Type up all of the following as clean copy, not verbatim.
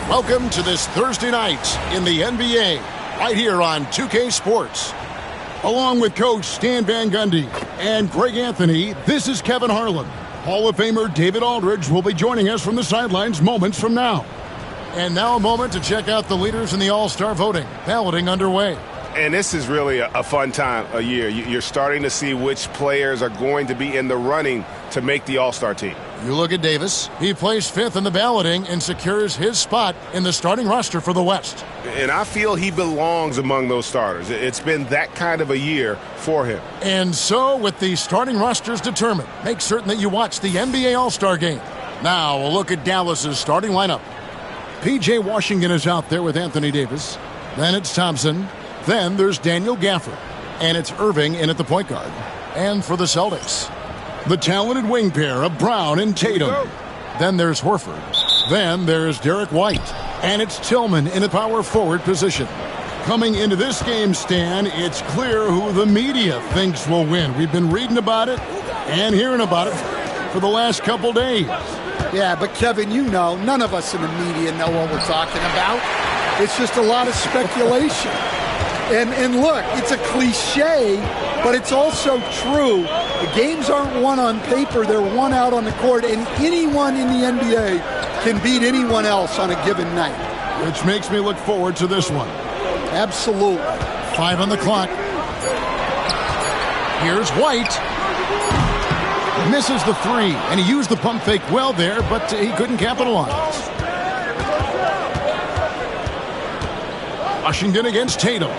Welcome to this Thursday night in the NBA, right here on 2K Sports. Along with Coach Stan Van Gundy and Greg Anthony, this is Kevin Harlan. Hall of Famer David Aldridge will be joining us from the sidelines moments from now. And now a moment to check out the leaders in the All-Star voting. Balloting underway. And this is really a fun time of year. You're starting to see which players are going to be in the running to make the All-Star team. You look at Davis. He placed 5th in the balloting and secures his spot in the starting roster for the West. And I feel he belongs among those starters. It's been that kind of a year for him. And so, with the starting rosters determined, make certain that you watch the NBA All-Star game. Now, a look at Dallas's starting lineup. P.J. Washington is out there with Anthony Davis. Then it's Thompson. Then there's Daniel Gafford. And it's Irving in at the point guard. And for the Celtics, the talented wing pair of Brown and Tatum. Then there's Horford. Then there's Derek White. And it's Tillman in a power forward position. Coming into this game, Stan, it's clear who the media thinks will win. We've been reading about it and hearing about it for the last couple days. Yeah, but Kevin, you know, none of us in the media know what we're talking about. It's just a lot of speculation. And look, it's a cliche, but it's also true. The games aren't won on paper, they're won out on the court, and anyone in the NBA can beat anyone else on a given night. Which makes me look forward to this one. Absolutely. 5 on the clock. Here's White. Misses the 3, and he used the pump fake well there, but he couldn't capitalize. Washington against Tatum.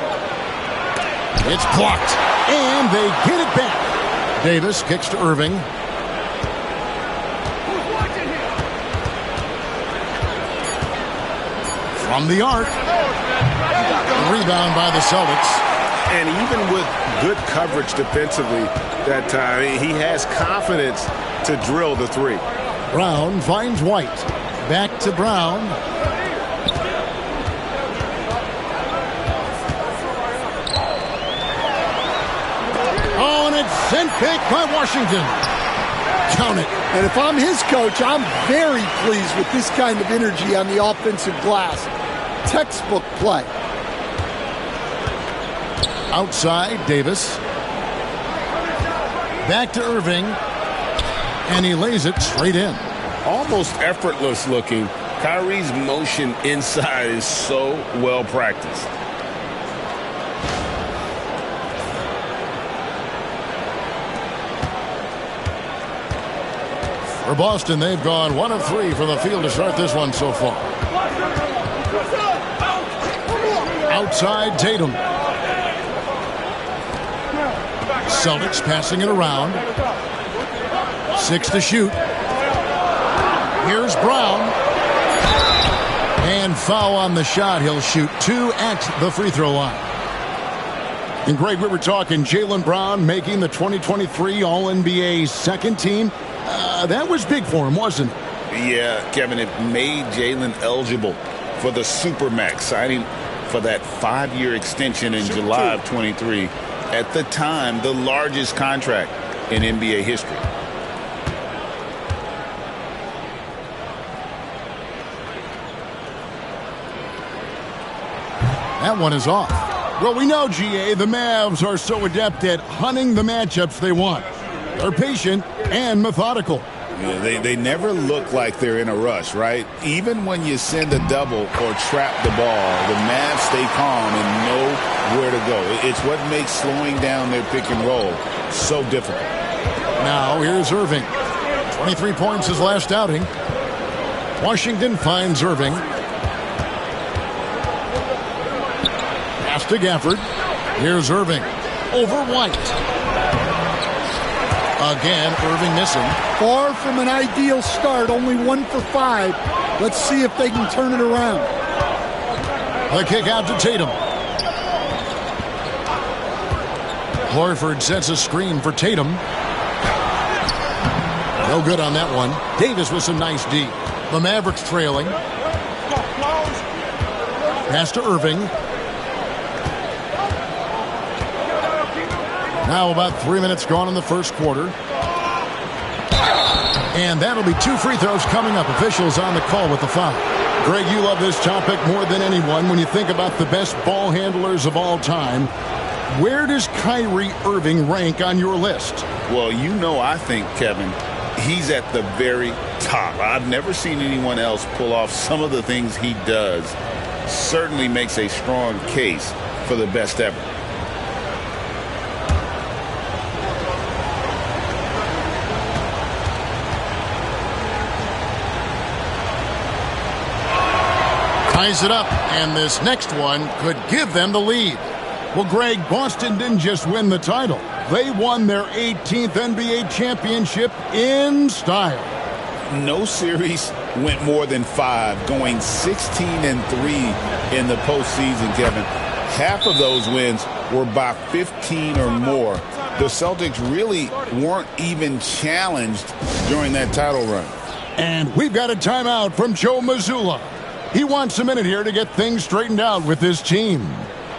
It's blocked, and they get it back. Davis kicks to Irving. From the arc. Rebound by the Celtics. And even with good coverage defensively that time, he has confidence to drill the 3. Brown finds White. Back to Brown. Oh, and it's sent back by Washington. Count it. And if I'm his coach, I'm very pleased with this kind of energy on the offensive glass. Textbook play. Outside, Davis. Back to Irving. And he lays it straight in. Almost effortless looking. Kyrie's motion inside is so well practiced. For Boston, they've gone 1 of 3 from the field to start this one so far. Outside, Tatum. Celtics passing it around. 6 to shoot. Here's Brown. And foul on the shot. He'll shoot 2 at the free throw line. And Greg, we were talking Jaylen Brown making the 2023 All-NBA second team. That was big for him, wasn't it? Yeah, Kevin, it made Jaylen eligible for the Supermax, signing for that 5-year extension in July of 23. At the time, the largest contract in NBA history. That one is off. Well, we know, GA, the Mavs are so adept at hunting the matchups they want. They're patient and methodical. Yeah, they never look like they're in a rush, right? Even when you send a double or trap the ball, the Mavs stay calm and know where to go. It's what makes slowing down their pick and roll so difficult. Now here's Irving. 23 points his last outing. Washington finds Irving. Pass to Gafford. Here's Irving. Over White. Again, Irving missing. Far from an ideal start, only 1 for 5. Let's see if they can turn it around. The kick out to Tatum. Horford sets a screen for Tatum. No good on that one. Davis with some nice D. The Mavericks trailing. Pass to Irving. Now about 3 minutes gone in the first quarter. And that'll be 2 free throws coming up. Officials on the call with the foul. Greg, you love this topic more than anyone. When you think about the best ball handlers of all time, where does Kyrie Irving rank on your list? Well, I think, Kevin, he's at the very top. I've never seen anyone else pull off some of the things he does. Certainly makes a strong case for the best ever. Ties it up, and this next one could give them the lead. Well, Greg, Boston didn't just win the title. They won their 18th NBA championship in style. No series went more than 5, going 16-3 in the postseason, Kevin. Half of those wins were by 15 or more. The Celtics really weren't even challenged during that title run. And we've got a timeout from Joe Mazzulla. He wants a minute here to get things straightened out with his team.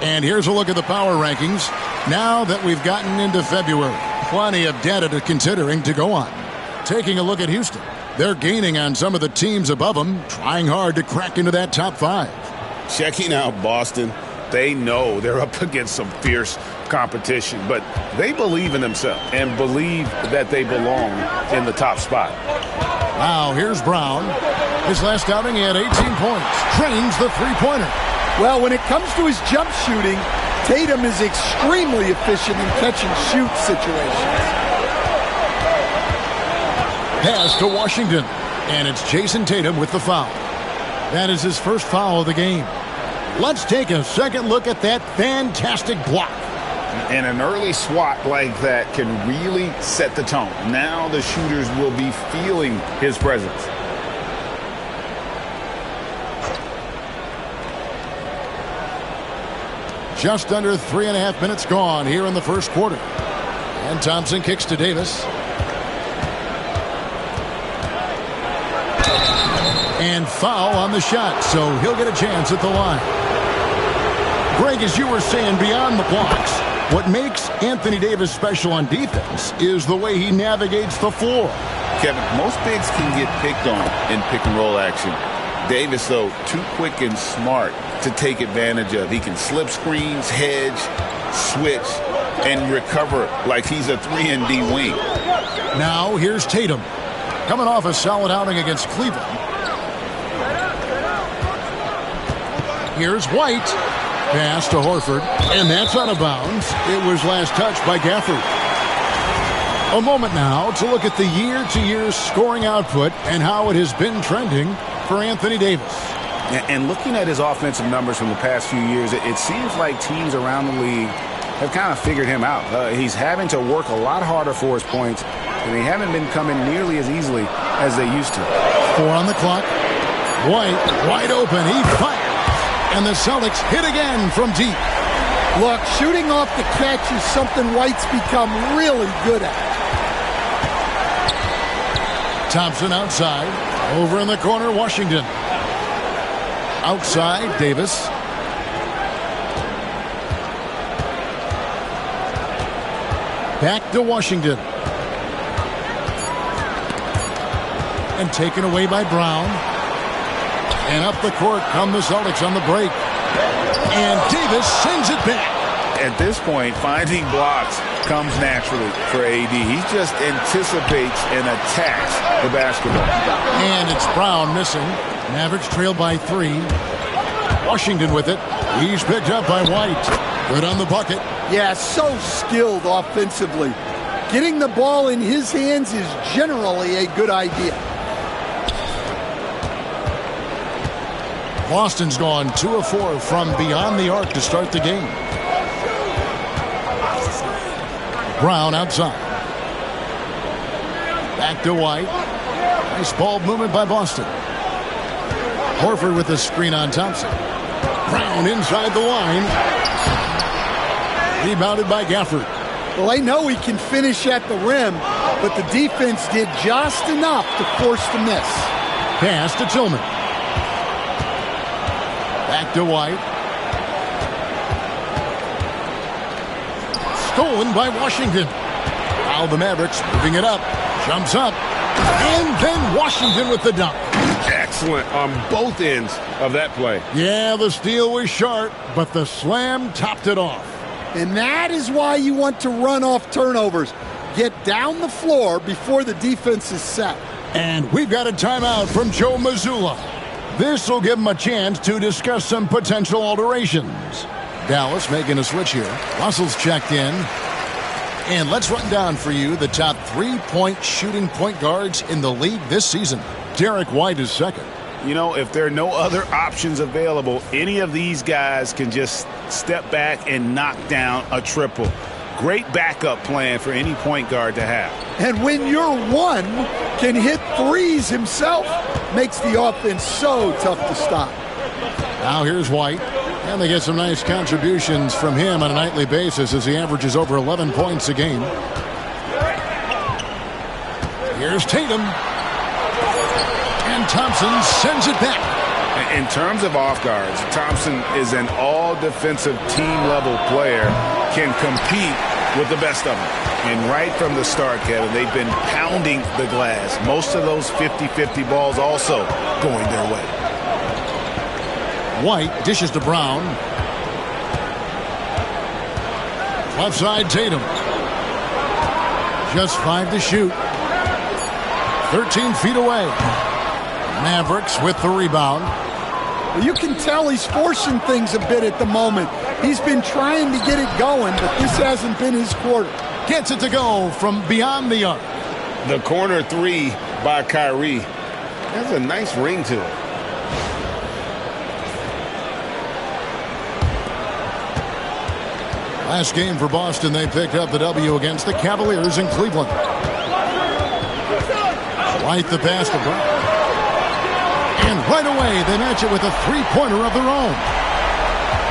And here's a look at the power rankings now that we've gotten into February. Plenty of data to considering to go on. Taking a look at Houston. They're gaining on some of the teams above them, trying hard to crack into that top 5. Checking out Boston, they know they're up against some fierce competition, but they believe in themselves and believe that they belong in the top spot. Now here's Brown. His last outing, he had 18 points. Trains the three-pointer. Well, when it comes to his jump shooting, Tatum is extremely efficient in catch-and-shoot situations. Pass to Washington, and it's Jason Tatum with the foul. That is his first foul of the game. Let's take a second look at that fantastic block. And an early swat like that can really set the tone. Now the shooters will be feeling his presence. Just under 3.5 minutes gone here in the first quarter. And Thompson kicks to Davis. And foul on the shot, so he'll get a chance at the line. Greg, as you were saying, beyond the blocks, what makes Anthony Davis special on defense is the way he navigates the floor. Kevin, most bigs can get picked on in pick-and-roll action. Davis, though, too quick and smart to take advantage of. He can slip screens, hedge, switch, and recover like he's a 3-and-D wing. Now here's Tatum, coming off a solid outing against Cleveland. Here's White. Pass to Horford, and that's out of bounds. It was last touched by Gafford. A moment now to look at the year-to-year scoring output and how it has been trending for Anthony Davis. And looking at his offensive numbers from the past few years, it seems like teams around the league have kind of figured him out. He's having to work a lot harder for his points, and they haven't been coming nearly as easily as they used to. 4 on the clock. White wide open. He fires. And the Celtics hit again from deep. Look, shooting off the catch is something White's become really good at. Thompson outside. Over in the corner, Washington. Outside, Davis. Back to Washington. And taken away by Brown. And up the court come the Celtics on the break. And Davis sends it back. At this point, finding blocks comes naturally for AD. He just anticipates and attacks the basketball. And it's Brown missing. Mavericks trail by 3. Washington with it. He's picked up by White. Good on the bucket. Yeah, so skilled offensively. Getting the ball in his hands is generally a good idea. Boston's gone 2 of 4 from beyond the arc to start the game. Brown outside. Back to White. Nice ball movement by Boston. Horford with the screen on Thompson. Brown inside the line. Rebounded by Gafford. Well, they know he can finish at the rim, but the defense did just enough to force the miss. Pass to Tillman. Back to White. Stolen by Washington. Now the Mavericks moving it up. Jumps up. And then Washington with the dunk. excellent on both ends of that play. Yeah, the steal was sharp, but the slam topped it off. And that is why you want to run off turnovers. Get down the floor before the defense is set. And we've got a timeout from Joe Mazzulla. This will give him a chance to discuss some potential alterations. Dallas making a switch here. Russell's checked in. And let's run down for you the top 3-point shooting point guards in the league this season. Derek White is second. You know, if there are no other options available, any of these guys can just step back and knock down a triple. Great backup plan for any point guard to have. And when your one can hit threes himself, makes the offense so tough to stop. Now here's White. And they get some nice contributions from him on a nightly basis as he averages over 11 points a game. Here's Tatum. And Thompson sends it back. In terms of off guards, Thompson is an all-defensive team-level player, can compete with the best of them. And right from the start, Kevin, they've been pounding the glass. Most of those 50-50 balls also going their way. White dishes to Brown. Left side, Tatum. Just 5 to shoot. 13 feet away. Mavericks with the rebound. You can tell he's forcing things a bit at the moment. He's been trying to get it going, but this hasn't been his quarter. Gets it to go from beyond the arc. The corner three by Kyrie has a nice ring to it. Last game for Boston, they picked up the W against the Cavaliers in Cleveland. White the pass to Brown. And right away, they match it with a three-pointer of their own.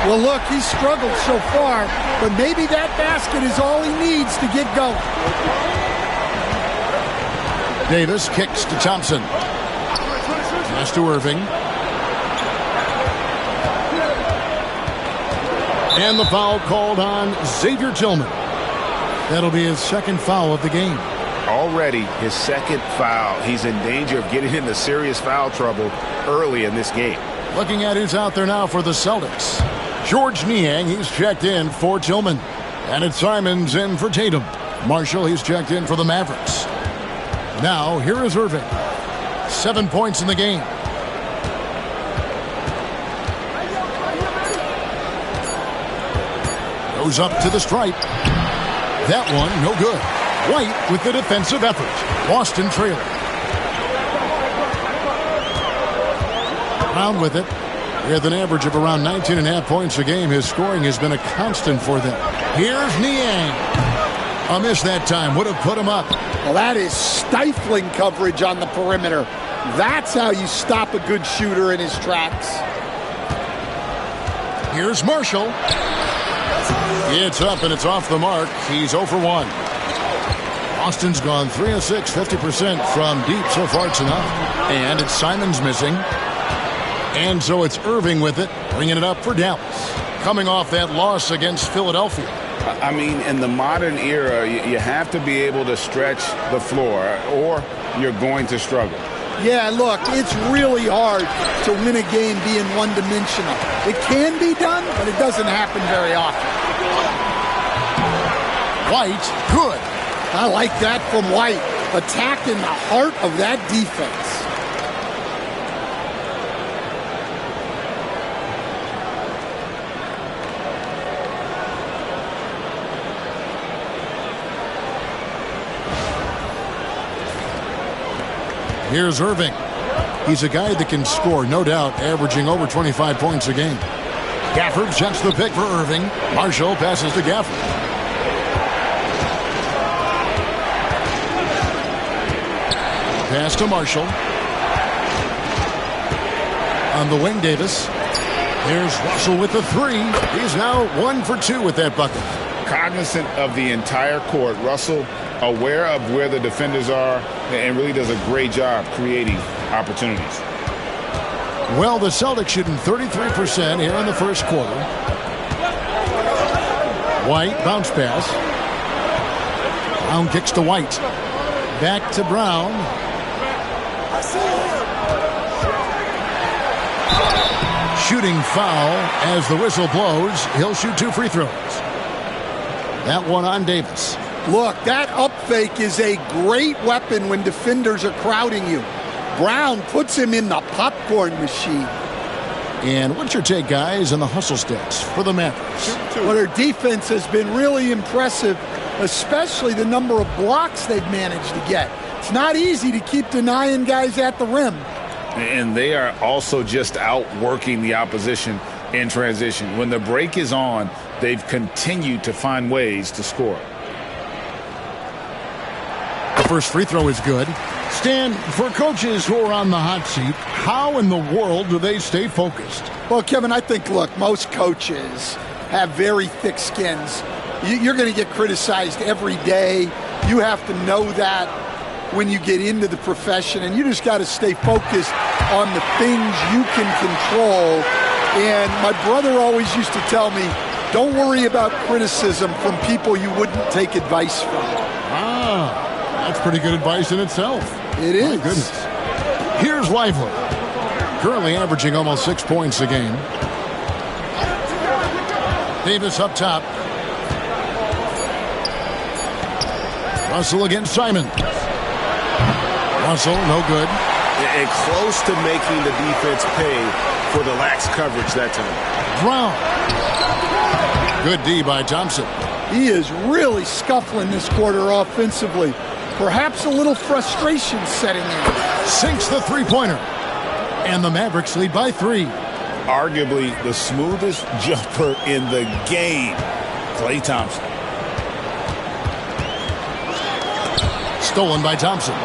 Well, look, he's struggled so far, but maybe that basket is all he needs to get going. Davis kicks to Thompson. Pass to Irving. And the foul called on Xavier Tillman. That'll be his second foul of the game. Already his second foul. He's in danger of getting into serious foul trouble early in this game. Looking at who's out there now for the Celtics. George Niang, he's checked in for Tillman. And it's Simons in for Tatum. Marshall, he's checked in for the Mavericks. Now, here is Irving. 7 points in the game. Goes up to the stripe. That one, no good. White with the defensive effort. Boston trailing. Brown with it. With an average of around 19.5 points a game, his scoring has been a constant for them. Here's Niang. A miss that time. Would have put him up. Well, that is stifling coverage on the perimeter. That's how you stop a good shooter in his tracks. Here's Marshall. It's up and it's off the mark. He's 0 for 1. Austin's gone 3 of 6, 50% from deep so far tonight. And it's Simons missing. And so it's Irving with it, bringing it up for Dallas. Coming off that loss against Philadelphia. I mean, in the modern era, you have to be able to stretch the floor or you're going to struggle. Yeah, look, it's really hard to win a game being one-dimensional. It can be done, but it doesn't happen very often. White, good. I like that from White. Attacking the heart of that defense. Here's Irving. He's a guy that can score, no doubt, averaging over 25 points a game. Gafford sets the pick for Irving. Marshall passes to Gafford. Pass to Marshall. On the wing, Davis. There's Russell with the three. He's now 1 for 2 with that bucket. Cognizant of the entire court, Russell aware of where the defenders are and really does a great job creating opportunities. Well, the Celtics shooting 33% here in the first quarter. White, bounce pass. Brown kicks to White. Back to Brown. Shooting foul as the whistle blows. He'll shoot 2 free throws. That one on Davis. Look, that up fake is a great weapon when defenders are crowding you. Brown puts him in the popcorn machine. And what's your take, guys, on the hustle stats for the Mavericks? Well, their defense has been really impressive, especially the number of blocks they've managed to get. It's not easy to keep denying guys at the rim. And they are also just outworking the opposition in transition. When the break is on, they've continued to find ways to score. The first free throw is good. Stan, for coaches who are on the hot seat, how in the world do they stay focused? Well, Kevin, I think, look, most coaches have very thick skins. You're going to get criticized every day. You have to know that when you get into the profession, and you just got to stay focused on the things you can control. And my brother always used to tell me, don't worry about criticism from people you wouldn't take advice from. That's pretty good advice in itself. It is. My goodness. Here's Lively, currently averaging almost 6 points a game. Davis up top. Russell against Simon. Russell, no good. And close to making the defense pay for the lax coverage that time. Brown. Good D by Thompson. He is really scuffling this quarter offensively. Perhaps a little frustration setting in. Sinks the three-pointer. And the Mavericks lead by 3. Arguably the smoothest jumper in the game, Klay Thompson. Stolen by Thompson.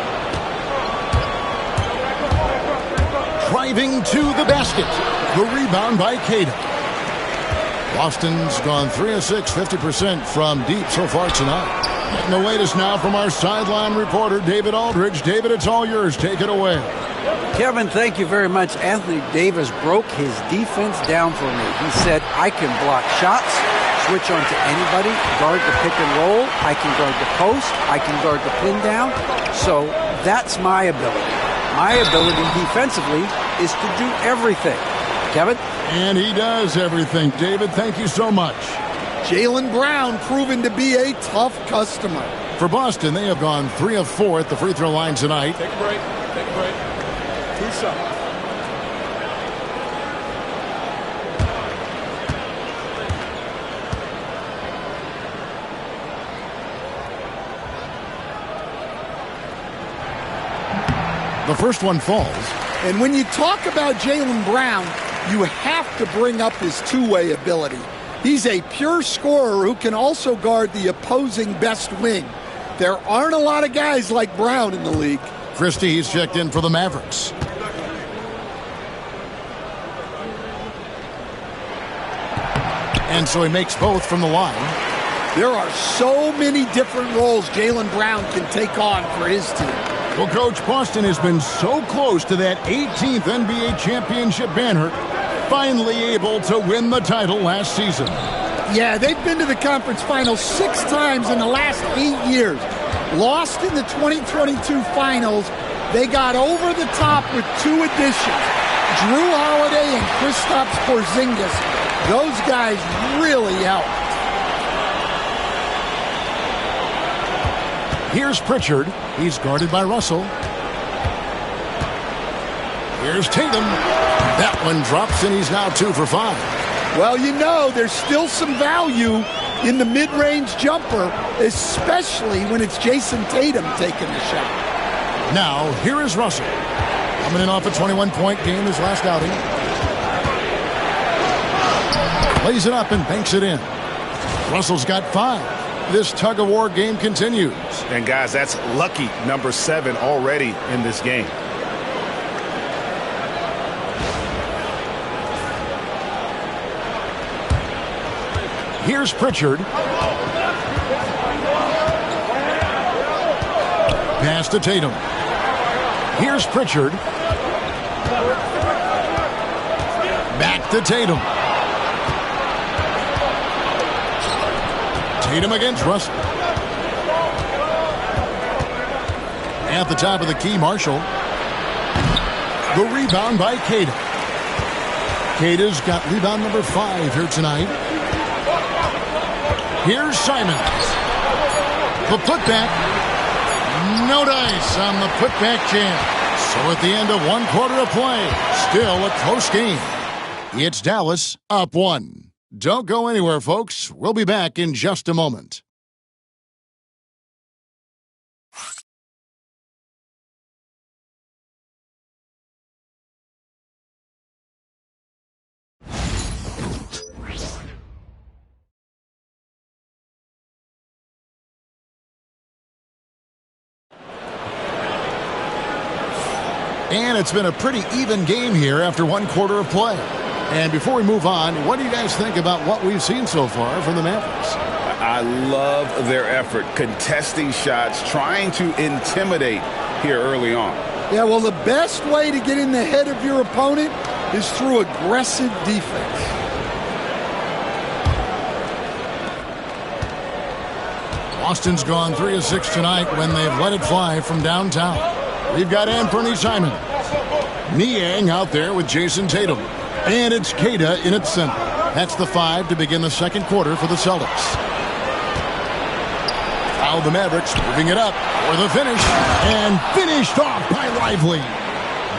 Driving to the basket. The rebound by Cato. Boston's gone 3 of 6, 50% from deep so far tonight. And the latest now from our sideline reporter, David Aldridge. David, it's all yours. Take it away. Kevin, thank you very much. Anthony Davis broke his defense down for me. He said, I can block shots, switch on to anybody, guard the pick and roll, I can guard the post, I can guard the pin down. So that's my ability. My ability defensively is to do everything. Kevin? And he does everything. David, thank you so much. Jaylen Brown proven to be a tough customer. For Boston, they have gone 3 of 4 at the free throw line tonight. Take a break. Take a break. 2-something. The first one falls. And when you talk about Jaylen Brown, you have to bring up his two-way ability. He's a pure scorer who can also guard the opposing best wing. There aren't a lot of guys like Brown in the league. Christie, he's checked in for the Mavericks. And so he makes both from the line. There are so many different roles Jaylen Brown can take on for his team. Well, Coach, Boston has been so close to that 18th NBA championship banner, finally able to win the title last season. Yeah, they've been to the conference finals 6 times in the last 8 years. Lost in the 2022 finals. They got over the top with 2 additions. Drew Holiday and Kristaps Porzingis. Those guys really helped. Here's Pritchard. He's guarded by Russell. Here's Tatum. That one drops, and he's now 2 for 5. Well, you know, there's still some value in the mid-range jumper, especially when it's Jason Tatum taking the shot. Now, here is Russell. Coming in off a 21-point game his last outing. Lays it up and banks it in. Russell's got 5. This tug-of-war game continues. And, guys, that's lucky number 7 already in this game. Here's Pritchard. Pass to Tatum. Here's Pritchard. Back to Tatum. Tatum against Russell. At the top of the key, Marshall. The rebound by Cato. Cada's got rebound number 5 here tonight. Here's Simons. The putback. No dice on the putback jam. So at the end of 1 quarter of play, still a close game. It's Dallas up 1. Don't go anywhere, folks. We'll be back in just a moment. And it's been a pretty even game here after 1 quarter of play. And before we move on, what do you guys think about what we've seen so far from the Mavericks? I love their effort, contesting shots, trying to intimidate here early on. Yeah, well, the best way to get in the head of your opponent is through aggressive defense. Boston's gone 3 of 6 tonight when they've let it fly from downtown. We've got Anthony Simons. Niang out there with Jason Tatum. And it's Cada in its center. That's the 5 to begin the second quarter for the Celtics. Now the Mavericks moving it up for the finish. And finished off by Lively.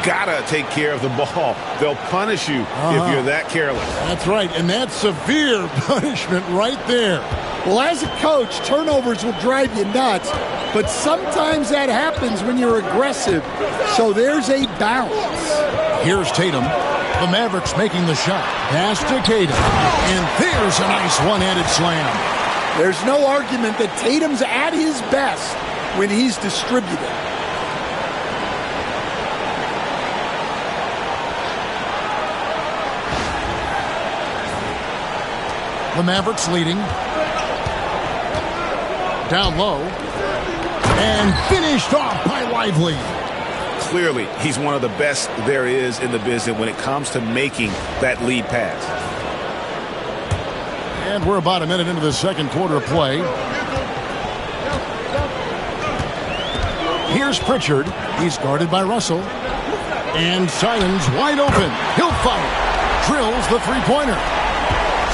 Gotta take care of the ball. They'll punish you if you're that careless. That's right, and that's severe punishment right there. Well, as a coach, turnovers will drive you nuts, but sometimes that happens when you're aggressive, so there's a balance. Here's Tatum. The Mavericks making the shot. Pass to Cada. And there's a nice one-handed slam. There's no argument that Tatum's at his best when he's distributed. The Mavericks leading. Down low. And finished off by Lively. Clearly, he's one of the best there is in the business when it comes to making that lead pass. And we're about a minute into the second quarter of play. Here's Pritchard. He's guarded by Russell. And Simons wide open. He'll fire. Drills the three-pointer.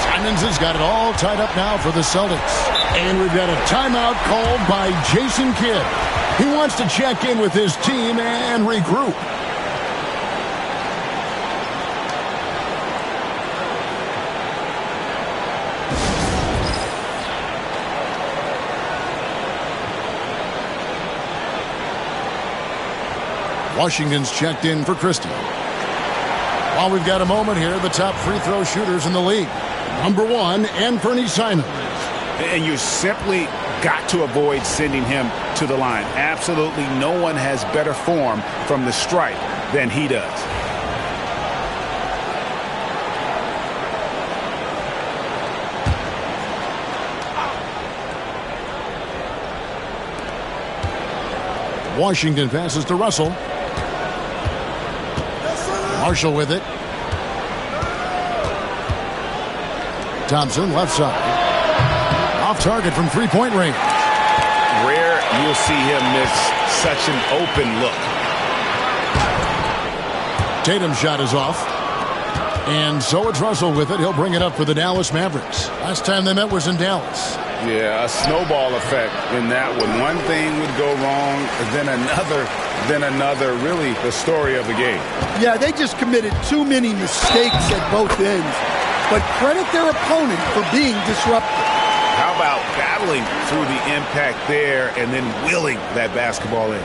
Simons has got it all tied up now for the Celtics. And we've got a timeout called by Jason Kidd. He wants to check in with his team and regroup. Washington's checked in for Christie. While we've got a moment here, the top free throw shooters in the league. Number 1, Anthony Simons. And you simply got to avoid sending him to the line. Absolutely no one has better form from the stripe than he does. Washington passes to Russell. Marshall with it. Thompson left side. Off target from three-point range. Rare you'll see him miss such an open look. Tatum's shot is off. And so it's Russell with it. He'll bring it up for the Dallas Mavericks. Last time they met was in Dallas. Yeah, a snowball effect in that one. One thing would go wrong, then another. Really the story of the game. Yeah, they just committed too many mistakes at both ends. But credit their opponent for being disruptive. How about battling through the impact there and then willing that basketball in?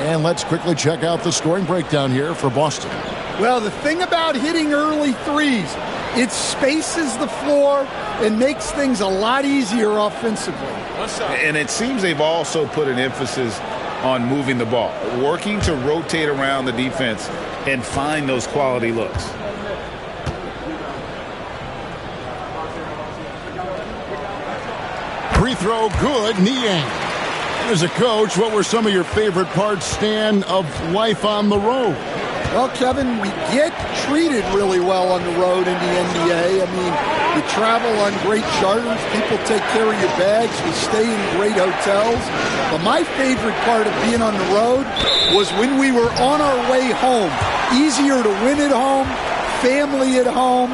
And let's quickly check out the scoring breakdown here for Boston. Well, the thing about hitting early threes, it spaces the floor and makes things a lot easier offensively. And it seems they've also put an emphasis on moving the ball, working to rotate around the defense and find those quality looks. Free throw good, Niang. As a coach, what were some of your favorite parts, Stan, of life on the road? Well, Kevin, we get treated really well on the road in the NBA. I mean, we travel on great charters. People take care of your bags. We stay in great hotels. But my favorite part of being on the road was when we were on our way home Easier to win at home, family at home.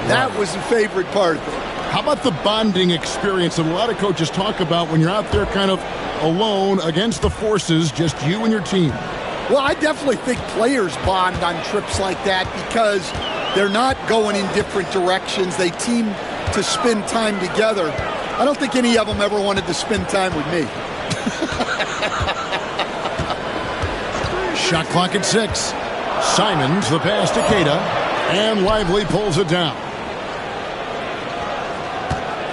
That was the favorite part of it. How about the bonding experience that a lot of coaches talk about when you're out there kind of alone against the forces, just you and your team? Well, I definitely think players bond on trips like that because they're not going in different directions. They team to spend time together. I don't think any of them ever wanted to spend time with me. Shot clock at 6. Simons, the pass to Queta, and Lively pulls it down.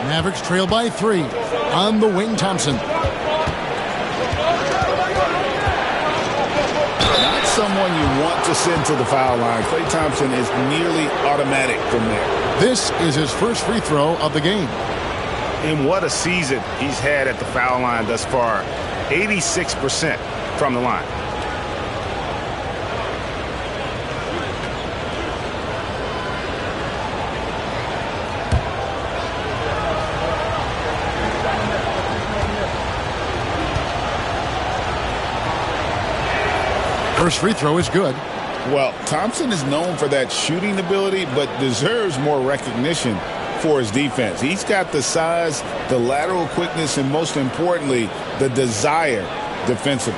Mavericks trail by 3. On the wing, Thompson. Not someone you want to send to the foul line. Klay Thompson is nearly automatic from there. This is his first free throw of the game. And what a season he's had at the foul line thus far. 86% from the line. First free throw is good. Well, Thompson is known for that shooting ability, but deserves more recognition for his defense. He's got the size, the lateral quickness, and most importantly, the desire defensively.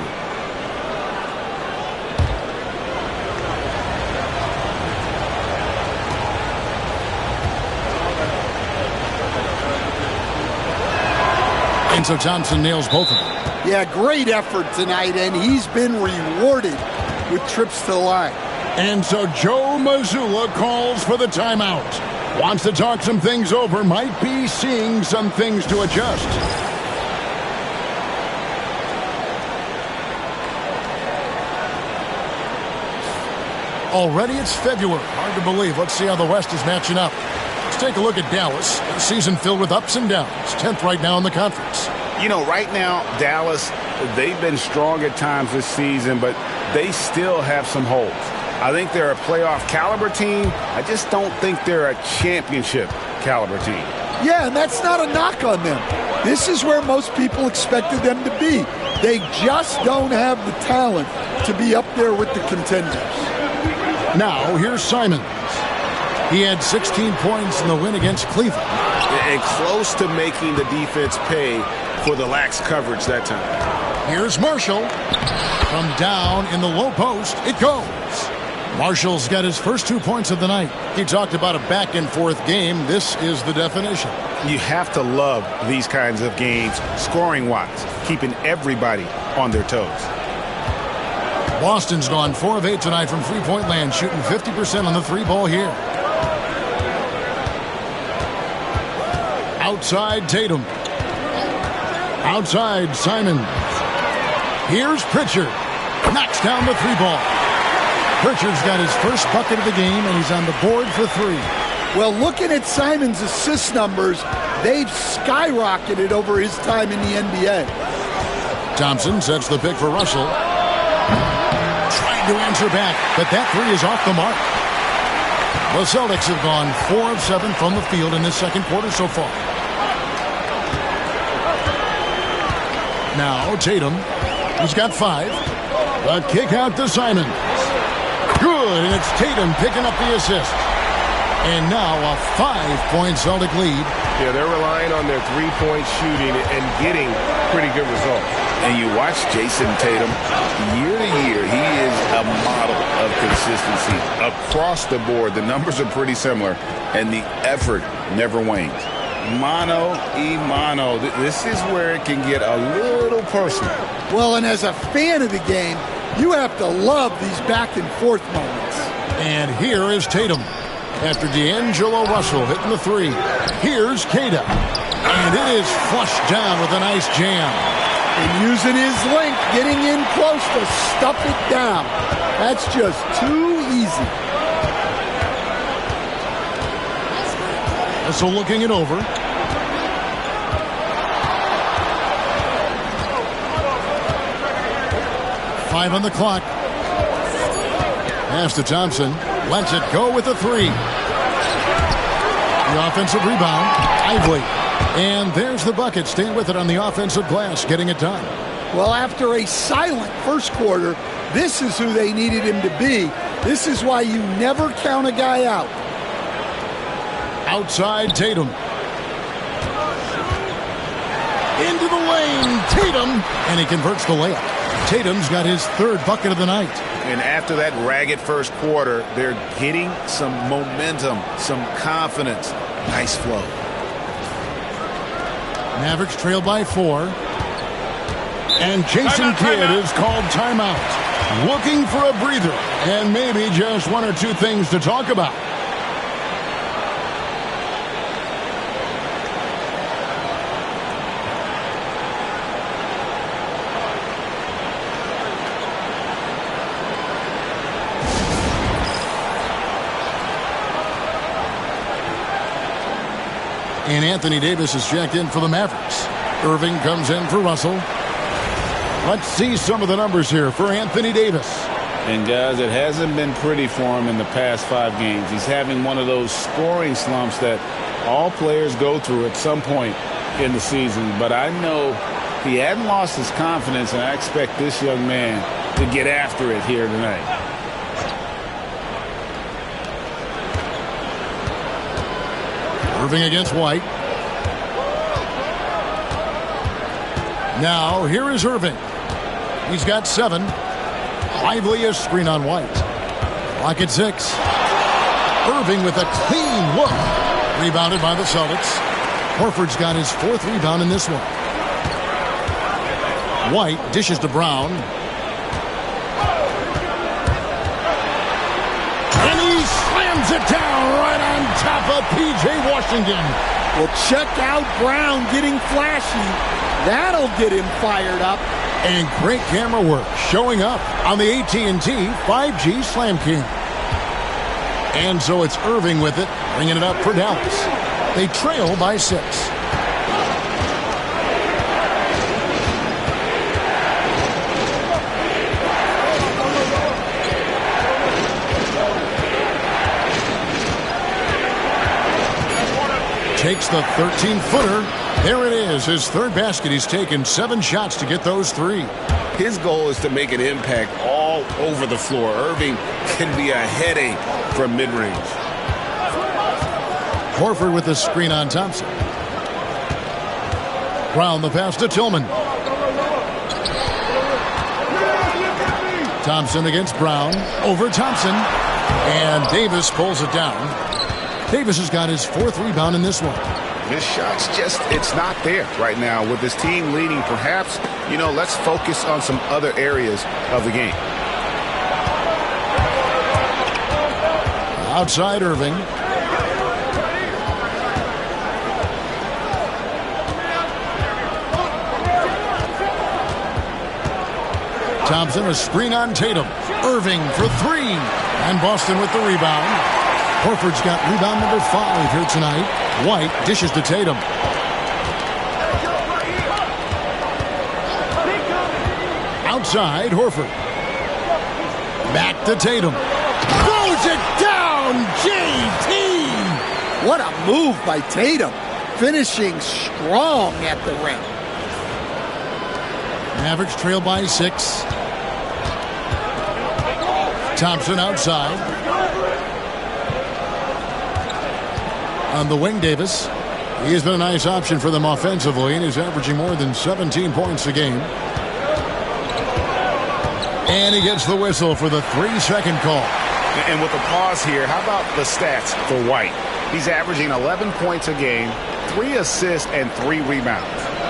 And so Thompson nails both of them. Yeah, great effort tonight, and he's been rewarded with trips to the line. And so Joe Mazzulla calls for the timeout. Wants to talk some things over, might be seeing some things to adjust. Already it's February. Hard to believe. Let's see how the West is matching up. Let's take a look at Dallas. A season filled with ups and downs. 10th right now in the conference. You know, right now, Dallas, they've been strong at times this season, but they still have some holes. I think they're a playoff caliber team. I just don't think they're a championship caliber team. Yeah, and that's not a knock on them. This is where most people expected them to be. They just don't have the talent to be up there with the contenders. Now, here's Simons. He had 16 points in the win against Cleveland. And close to making the defense pay for the lax coverage that time. Here's Marshall. From down in the low post, it goes. Marshall's got his first 2 points of the night. He talked about a back-and-forth game. This is the definition. You have to love these kinds of games, scoring-wise, keeping everybody on their toes. Boston's gone 4 of 8 tonight from three-point land, shooting 50% on the three ball here. Outside Tatum. Outside Simons. Here's Pritchard. Knocks down the three ball. Pritchard's got his first bucket of the game, and he's on the board for 3. Well, looking at Simons' assist numbers, they've skyrocketed over his time in the NBA. Thompson sets the pick for Russell. Trying to answer back, but that 3 is off the mark. The Celtics have gone 4 of 7 from the field in this second quarter so far. Now Tatum. He's got 5. The kick out to Simons. Good, and it's Tatum picking up the assist. And now a 5-point Celtic lead. Yeah, they're relying on their three-point shooting and getting pretty good results. And you watch Jason Tatum, year to year, he is a model of consistency. Across the board, the numbers are pretty similar, and the effort never wanes. Mano y mano. This is where it can get a little personal. Well, and as a fan of the game, you have to love these back-and-forth moments. And here is Tatum. After D'Angelo Russell hitting the 3. Here's Queta. And it is flushed down with a nice jam. And using his length, getting in close to stuff it down. That's just too easy. So looking it over. Five on the clock. Pass to Thompson. Lets it go with a 3. The offensive rebound. Lively. And there's the bucket. Staying with it on the offensive glass. Getting it done. Well, after a silent first quarter, this is who they needed him to be. This is why you never count a guy out. Outside Tatum. Into the lane, Tatum, and he converts the layup. Tatum's got his third bucket of the night. And after that ragged first quarter, they're getting some momentum, some confidence. Nice flow. Mavericks trail by 4. And Jason Kidd is called timeout. Looking for a breather and maybe just one or two things to talk about. And Anthony Davis is checked in for the Mavericks. Irving comes in for Russell. Let's see some of the numbers here for Anthony Davis. And, guys, it hasn't been pretty for him in the past 5 games. He's having one of those scoring slumps that all players go through at some point in the season. But I know he hadn't lost his confidence, and I expect this young man to get after it here tonight. Irving against White. Now, here is Irving. He's got 7. Liveliest screen on White. Clock at 6. Irving with a clean look. Rebounded by the Celtics. Horford's got his 4th rebound in this one. White dishes to Brown. And he slams it down right on top of P.J. Washington. Well, check out Brown getting flashy. That'll get him fired up. And great camera work showing up on the AT&T 5G Slam King. And so it's Irving with it, bringing it up for Dallas. They trail by 6. Takes the 13-footer. There it is, his 3rd basket. He's taken 7 shots to get those 3. His goal is to make an impact all over the floor. Irving can be a headache from mid-range. Horford with the screen on Thompson. Brown the pass to Tillman. Thompson against Brown. Over Thompson. And Davis pulls it down. Davis has got his 4th rebound in this one. His shot's just, it's not there right now. With his team leading, perhaps, let's focus on some other areas of the game. Outside Irving. Thompson, a screen on Tatum. Irving for 3. And Boston with the rebound. Horford's got rebound number 5 here tonight. White dishes to Tatum. Outside, Horford. Back to Tatum. Throws it down, JT! What a move by Tatum. Finishing strong at the rim. Mavericks trail by 6. Thompson outside. On the wing, Davis. He has been a nice option for them offensively, and he's averaging more than 17 points a game. And he gets the whistle for the 3-second call. And with the pause here, how about the stats for White? He's averaging 11 points a game, 3 assists, and 3 rebounds.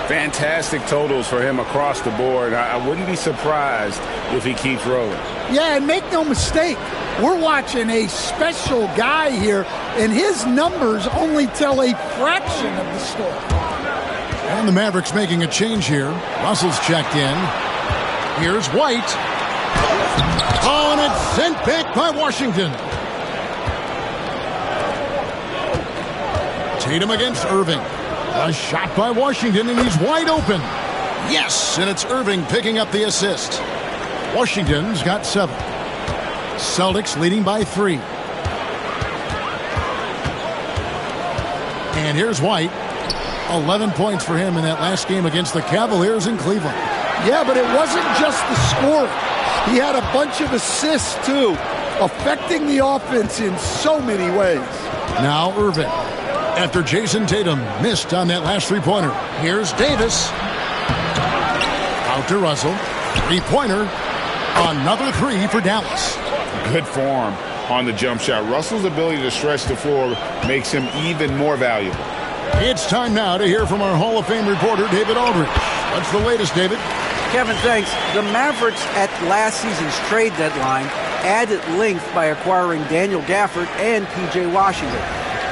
Fantastic totals for him across the board. I wouldn't be surprised if he keeps rolling. Yeah, and make no mistake, we're watching a special guy here, and his numbers only tell a fraction of the story. And the Mavericks making a change here. Russell's checked in. Here's White. Oh, and it's sent back by Washington. Tatum against Irving. A shot by Washington, and he's wide open. Yes, and it's Irving picking up the assist. Washington's got 7. Celtics leading by 3. And here's White. 11 points for him in that last game against the Cavaliers in Cleveland. Yeah, but it wasn't just the scoring. He had a bunch of assists, too. affecting the offense in so many ways. Now Irving. After Jason Tatum missed on that last three-pointer. Here's Davis. Out to Russell. Three-pointer. Another three for Dallas. Good form on the jump shot. Russell's ability to stretch the floor makes him even more valuable. It's time now to hear from our Hall of Fame reporter, David Aldridge. What's the latest, David? Kevin, thanks. The Mavericks at last season's trade deadline added length by acquiring Daniel Gafford and P.J. Washington.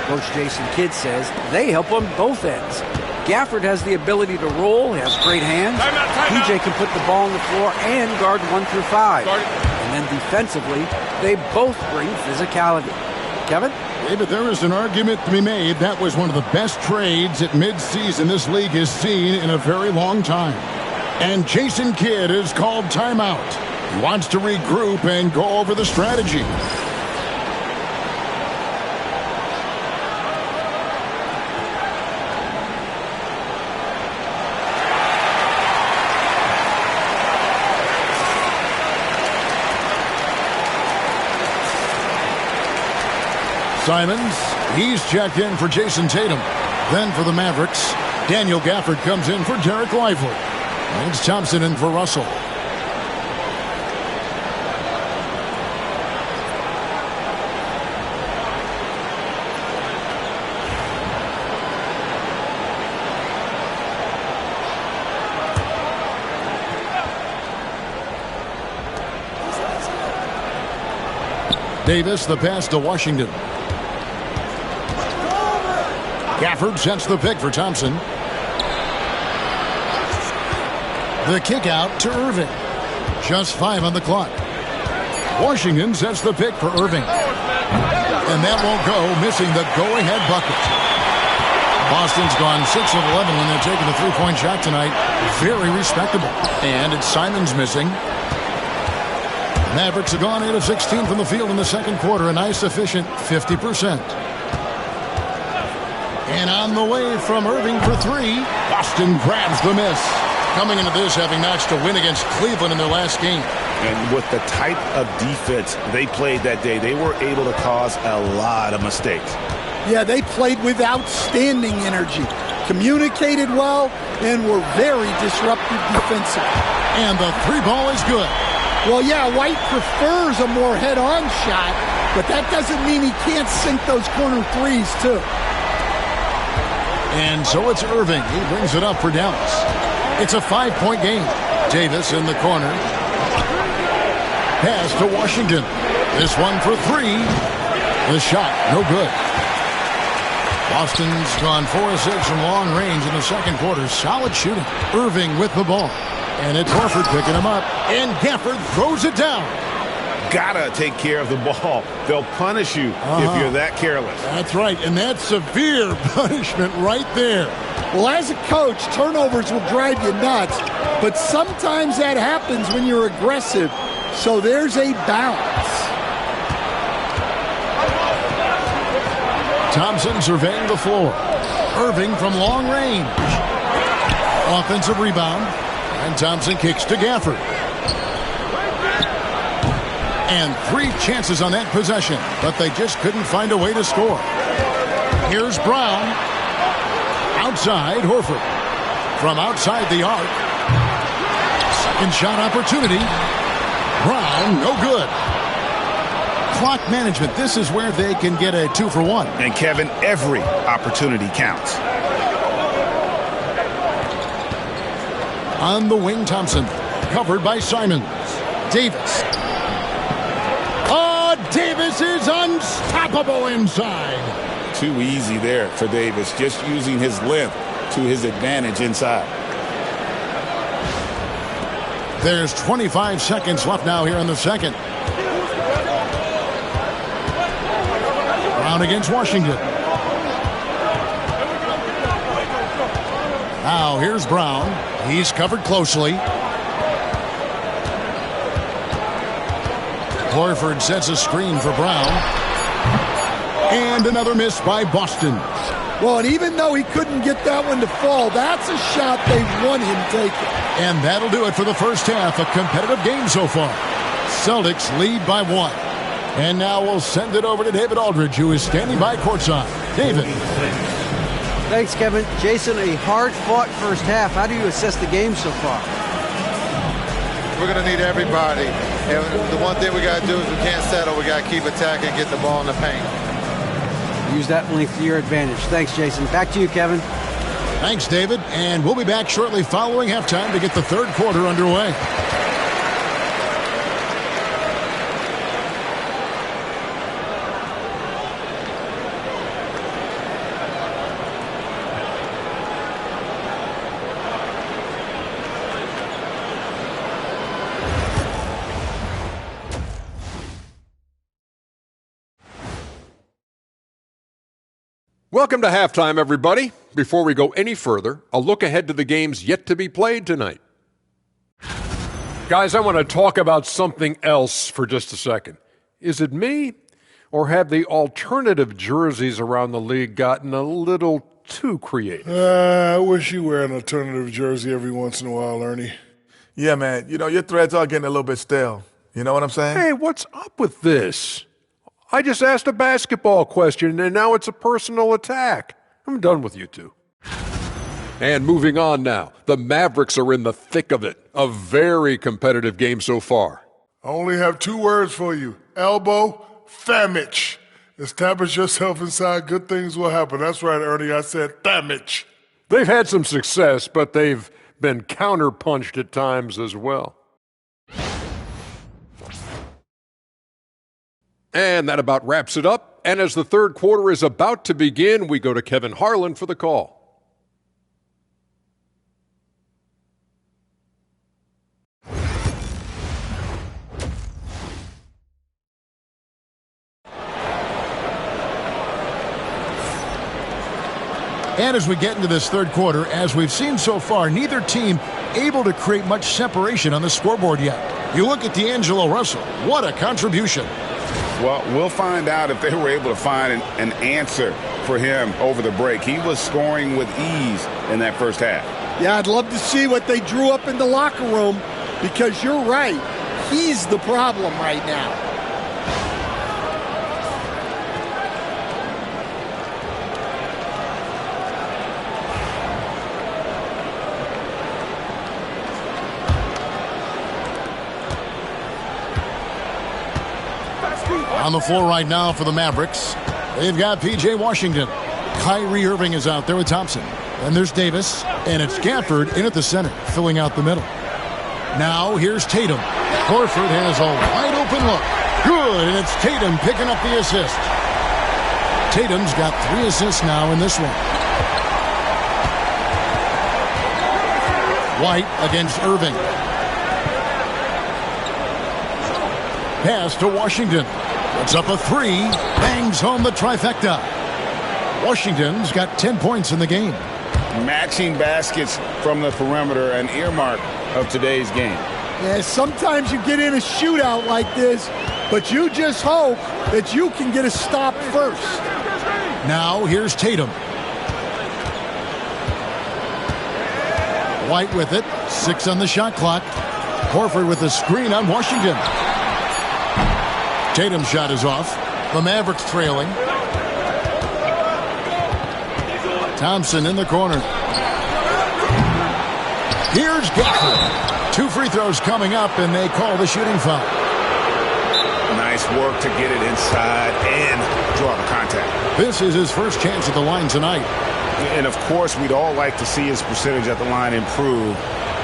Coach Jason Kidd says they help on both ends. Gafford has the ability to roll, has great hands. P.J. can put the ball on the floor and guard 1 through 5. And then defensively, they both bring physicality. Kevin? David, there is an argument to be made. That was one of the best trades at midseason this league has seen in a very long time. And Jason Kidd has called timeout. He wants to regroup and go over the strategy. Simons, he's checked in for Jason Tatum. Then for the Mavericks, Daniel Gafford comes in for Derek Lively. It's Thompson in for Russell. Davis, the pass to Washington. Gafford sets the pick for Thompson. The kick out to Irving. Just 5 on the clock. Washington sets the pick for Irving. And that won't go, missing the go-ahead bucket. Boston's gone 6 of 11 when they're taking a three-point shot tonight. Very respectable. And it's Simons missing. Mavericks have gone 8 of 16 from the field in the second quarter. A nice, efficient 50%. And on the way from Irving for three, Boston grabs the miss. Coming into this, having notched a win against Cleveland in their last game. And with the type of defense they played that day, they were able to cause a lot of mistakes. Yeah, they played with outstanding energy, communicated well, and were very disruptive defensively. And the three ball is good. Well, yeah, White prefers a more head-on shot, but that doesn't mean he can't sink those corner threes, too. And so it's Irving. He brings it up for Dallas. It's a 5-point game. Davis in the corner. Pass to Washington. This one for three. The shot, no good. Boston's gone 4 of 6 from long range in the second quarter. Solid shooting. Irving with the ball. And it's Horford picking him up. And Gafford throws it down. Gotta take care of the ball. They'll punish you if you're that careless. That's right, and that's severe punishment right there. Well, as a coach, turnovers will drive you nuts, but sometimes that happens when you're aggressive. So there's a balance. Thompson surveying the floor. Irving from long range. Offensive rebound. And Thompson kicks to Gafford. And 3 chances on that possession, but they just couldn't find a way to score. Here's Brown. Outside, Horford. From outside the arc. Second shot opportunity. Brown, no good. Clock management, this is where they can get a 2 for 1. And Kevin, every opportunity counts. On the wing, Thompson. Covered by Simons. Davis. Oh, Davis is unstoppable inside. Too easy there for Davis, just using his length to his advantage inside. There's 25 seconds left now here in the second. Brown against Washington. Now here's Brown. He's covered closely. Horford sets a screen for Brown. And another miss by Boston. Well, and even though he couldn't get that one to fall, that's a shot they want him taking. And that'll do it for the first half. A competitive game so far. Celtics lead by 1. And now we'll send it over to David Aldridge, who is standing by courtside. David. Thanks, Kevin. Jason, a hard-fought first half. How do you assess the game so far? We're going to need everybody. And the one thing we got to do is we can't settle. We got to keep attacking, get the ball in the paint. Use that length to your advantage. Thanks, Jason. Back to you, Kevin. Thanks, David. And we'll be back shortly following halftime to get the third quarter underway. Welcome to halftime, everybody. Before we go any further, a look ahead to the games yet to be played tonight. Guys, I want to talk about something else for just a second. Is it me, or have the alternative jerseys around the league gotten a little too creative? I wish you wear an alternative jersey every once in a while, Ernie. Yeah, man. You know, your threads are getting a little bit stale. You know what I'm saying? Hey, what's up with this? I just asked a basketball question, and now it's a personal attack. I'm done with you two. And moving on now, the Mavericks are in the thick of it. A very competitive game so far. I only have 2 words for you. Elbow, famich. Establish yourself inside, good things will happen. That's right, Ernie, I said famich. They've had some success, but they've been counterpunched at times as well. And that about wraps it up. And as the third quarter is about to begin, we go to Kevin Harlan for the call. And as we get into this third quarter, as we've seen so far, neither team able to create much separation on the scoreboard yet. You look at D'Angelo Russell. What a contribution. Well, we'll find out if they were able to find an answer for him over the break. He was scoring with ease in that first half. Yeah, I'd love to see what they drew up in the locker room, because you're right. He's the problem right now. On the floor right now for the Mavericks, they've got P.J. Washington. Kyrie Irving is out there with Thompson. Then there's Davis, and it's Gafford in at the center, filling out the middle. Now here's Tatum. Horford has a wide open look. Good, and it's Tatum picking up the assist. Tatum's got 3 assists now in this one. White against Irving. Pass to Washington. Puts up a 3. Bangs home the trifecta. Washington's got 10 points in the game. Matching baskets from the perimeter, an earmark of today's game. Yeah, sometimes you get in a shootout like this, but you just hope that you can get a stop first. Now here's Tatum. White with it. 6 on the shot clock. Horford with the screen on Washington. Tatum's shot is off. The Mavericks trailing. Thompson in the corner. Here's Gafford. 2 free throws coming up, and they call the shooting foul. Nice work to get it inside and draw the contact. This is his first chance at the line tonight. And, of course, we'd all like to see his percentage at the line improve,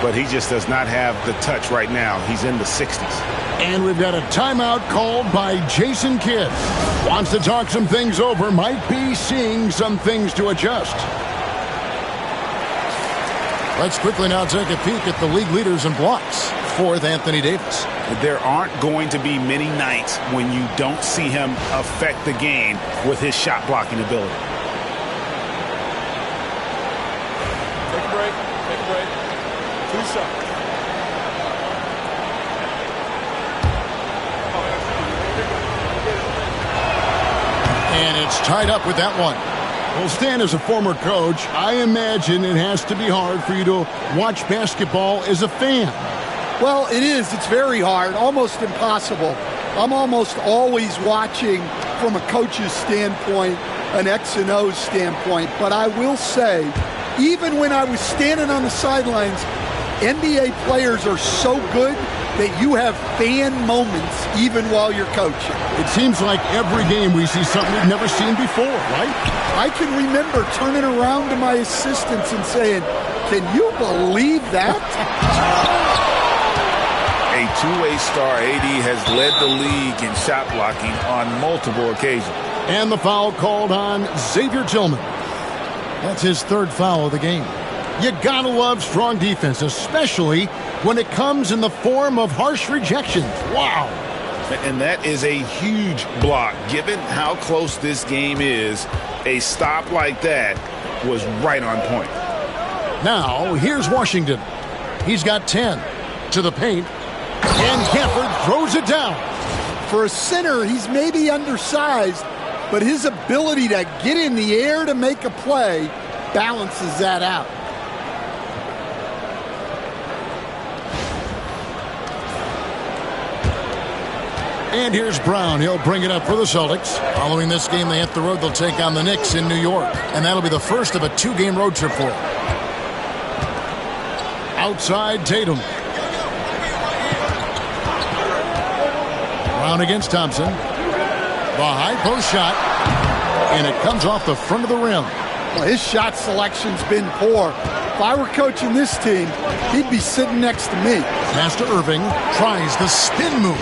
but he just does not have the touch right now. He's in the 60s. And we've got a timeout called by Jason Kidd. Wants to talk some things over, might be seeing some things to adjust. Let's quickly now take a peek at the league leaders in blocks. 4th, Anthony Davis. There aren't going to be many nights when you don't see him affect the game with his shot blocking ability. Take a break. Take a break. 2 shots. And it's tied up with that one. Well, Stan, as a former coach, I imagine it has to be hard for you to watch basketball as a fan. Well, it is. It's very hard, almost impossible. I'm almost always watching from a coach's standpoint, an X and O standpoint. But I will say, even when I was standing on the sidelines, NBA players are so good that you have fan moments even while you're coaching. It seems like every game we see something we've never seen before, right? I can remember turning around to my assistants and saying, "Can you believe that?" A two-way star, AD has led the league in shot blocking on multiple occasions. And the foul called on Xavier Tillman. That's his third foul of the game. You gotta love strong defense, especially when it comes in the form of harsh rejections. Wow. And that is a huge block. Given how close this game is, a stop like that was right on point. Now, here's Washington. He's got 10 to the paint, and Gafford throws it down. For a center, he's maybe undersized, but his ability to get in the air to make a play balances that out. And here's Brown. He'll bring it up for the Celtics. Following this game, they hit the road. They'll take on the Knicks in New York. And that'll be the first of a two-game road trip for them. Outside Tatum. Brown against Thompson. The high post shot. And it comes off the front of the rim. Well, his shot selection's been poor. If I were coaching this team, he'd be sitting next to me. Pass to Irving. Tries the spin move.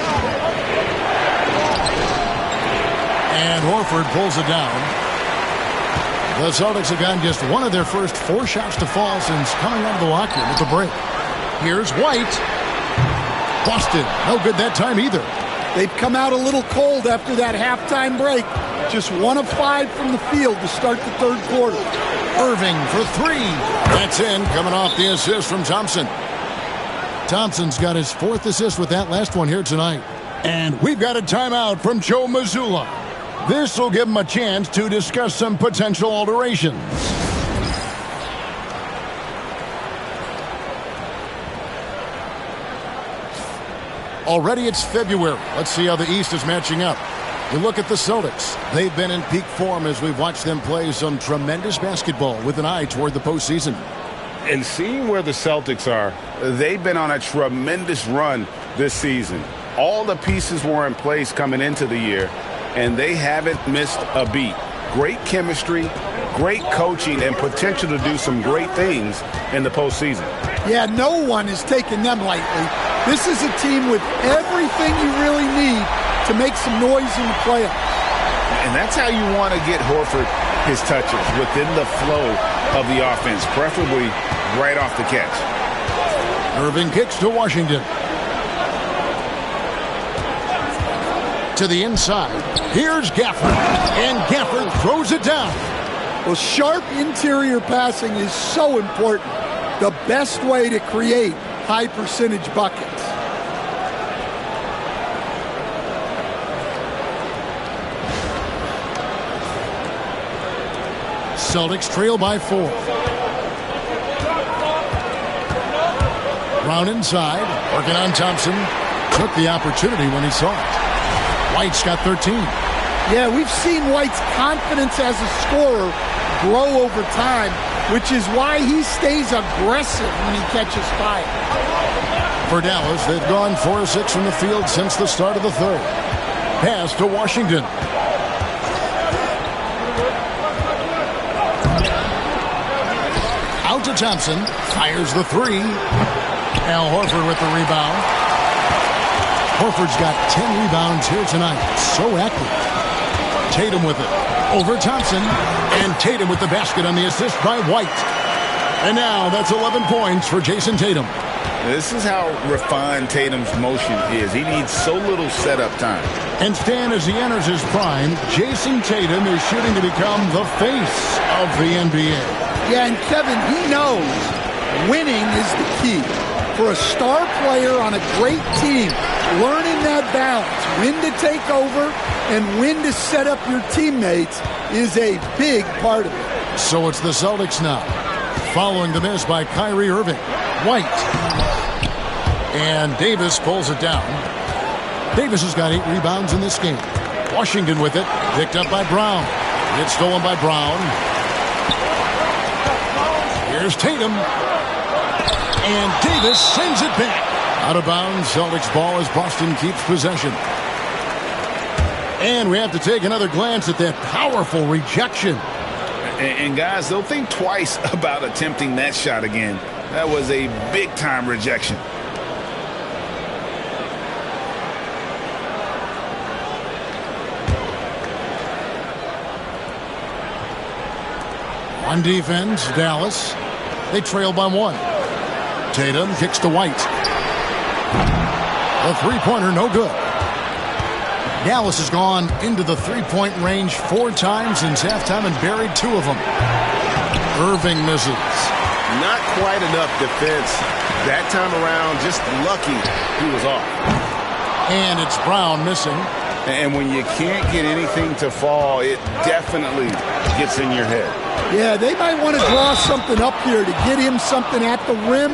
And Horford pulls it down. The Celtics have gotten just one of their first 4 shots to fall since coming out of the locker room with the break. Here's White. Busted. No good that time either. They've come out a little cold after that halftime break. Just 1 of 5 from the field to start the third quarter. Irving for 3. That's in, coming off the assist from Thompson. Thompson's got his 4th assist with that last one here tonight. And we've got a timeout from Joe Mazzulla. This will give him a chance to discuss some potential alterations. Already it's February. Let's see how the East is matching up. You look at the Celtics. They've been in peak form as we've watched them play some tremendous basketball with an eye toward the postseason. And seeing where the Celtics are, they've been on a tremendous run this season. All the pieces were in place coming into the year, and they haven't missed a beat. Great chemistry, great coaching, and potential to do some great things in the postseason. Yeah, no one is taking them lightly. This is a team with everything you really need to make some noise in the playoffs. And that's how you want to get Horford his touches, within the flow of the offense, preferably right off the catch. Irving kicks to Washington. To the inside. Here's Gafford. And Gafford throws it down. Well, sharp interior passing is so important. The best way to create high percentage buckets. Celtics trail by 4. Brown inside. Working on Thompson. Took the opportunity when he saw it. White's got 13. Yeah, we've seen White's confidence as a scorer grow over time, which is why he stays aggressive when he catches fire. For Dallas, they've gone 4 of 6 from the field since the start of the third. Pass to Washington. Out to Thompson. Fires the 3. Al Horford with the rebound. Horford's got 10 rebounds here tonight. So active. Tatum with it. Over Thompson. And Tatum with the basket on the assist by White. And now that's 11 points for Jason Tatum. This is how refined Tatum's motion is. He needs so little setup time. And Stan, as he enters his prime, Jason Tatum is shooting to become the face of the NBA. Yeah, and Kevin, he knows winning is the key. For a star player on a great team, learning that balance, when to take over and when to set up your teammates is a big part of it. So it's the Celtics now, following the miss by Kyrie Irving. White. And Davis pulls it down. Davis has got 8 rebounds in this game. Washington with it. Picked up by Brown. It's stolen by Brown. Here's Tatum. And Davis sends it back. Out of bounds. Celtics ball as Boston keeps possession. And we have to take another glance at that powerful rejection. And guys, they'll think twice about attempting that shot again. That was a big-time rejection. On defense, Dallas. They trail by 1. Tatum kicks to White. The three-pointer, no good. Dallas has gone into the three-point range 4 times since halftime and buried 2 of them. Irving misses. Not quite enough defense that time around. Just lucky he was off. And it's Brown missing. And when you can't get anything to fall, it definitely gets in your head. Yeah, they might want to draw something up here to get him something at the rim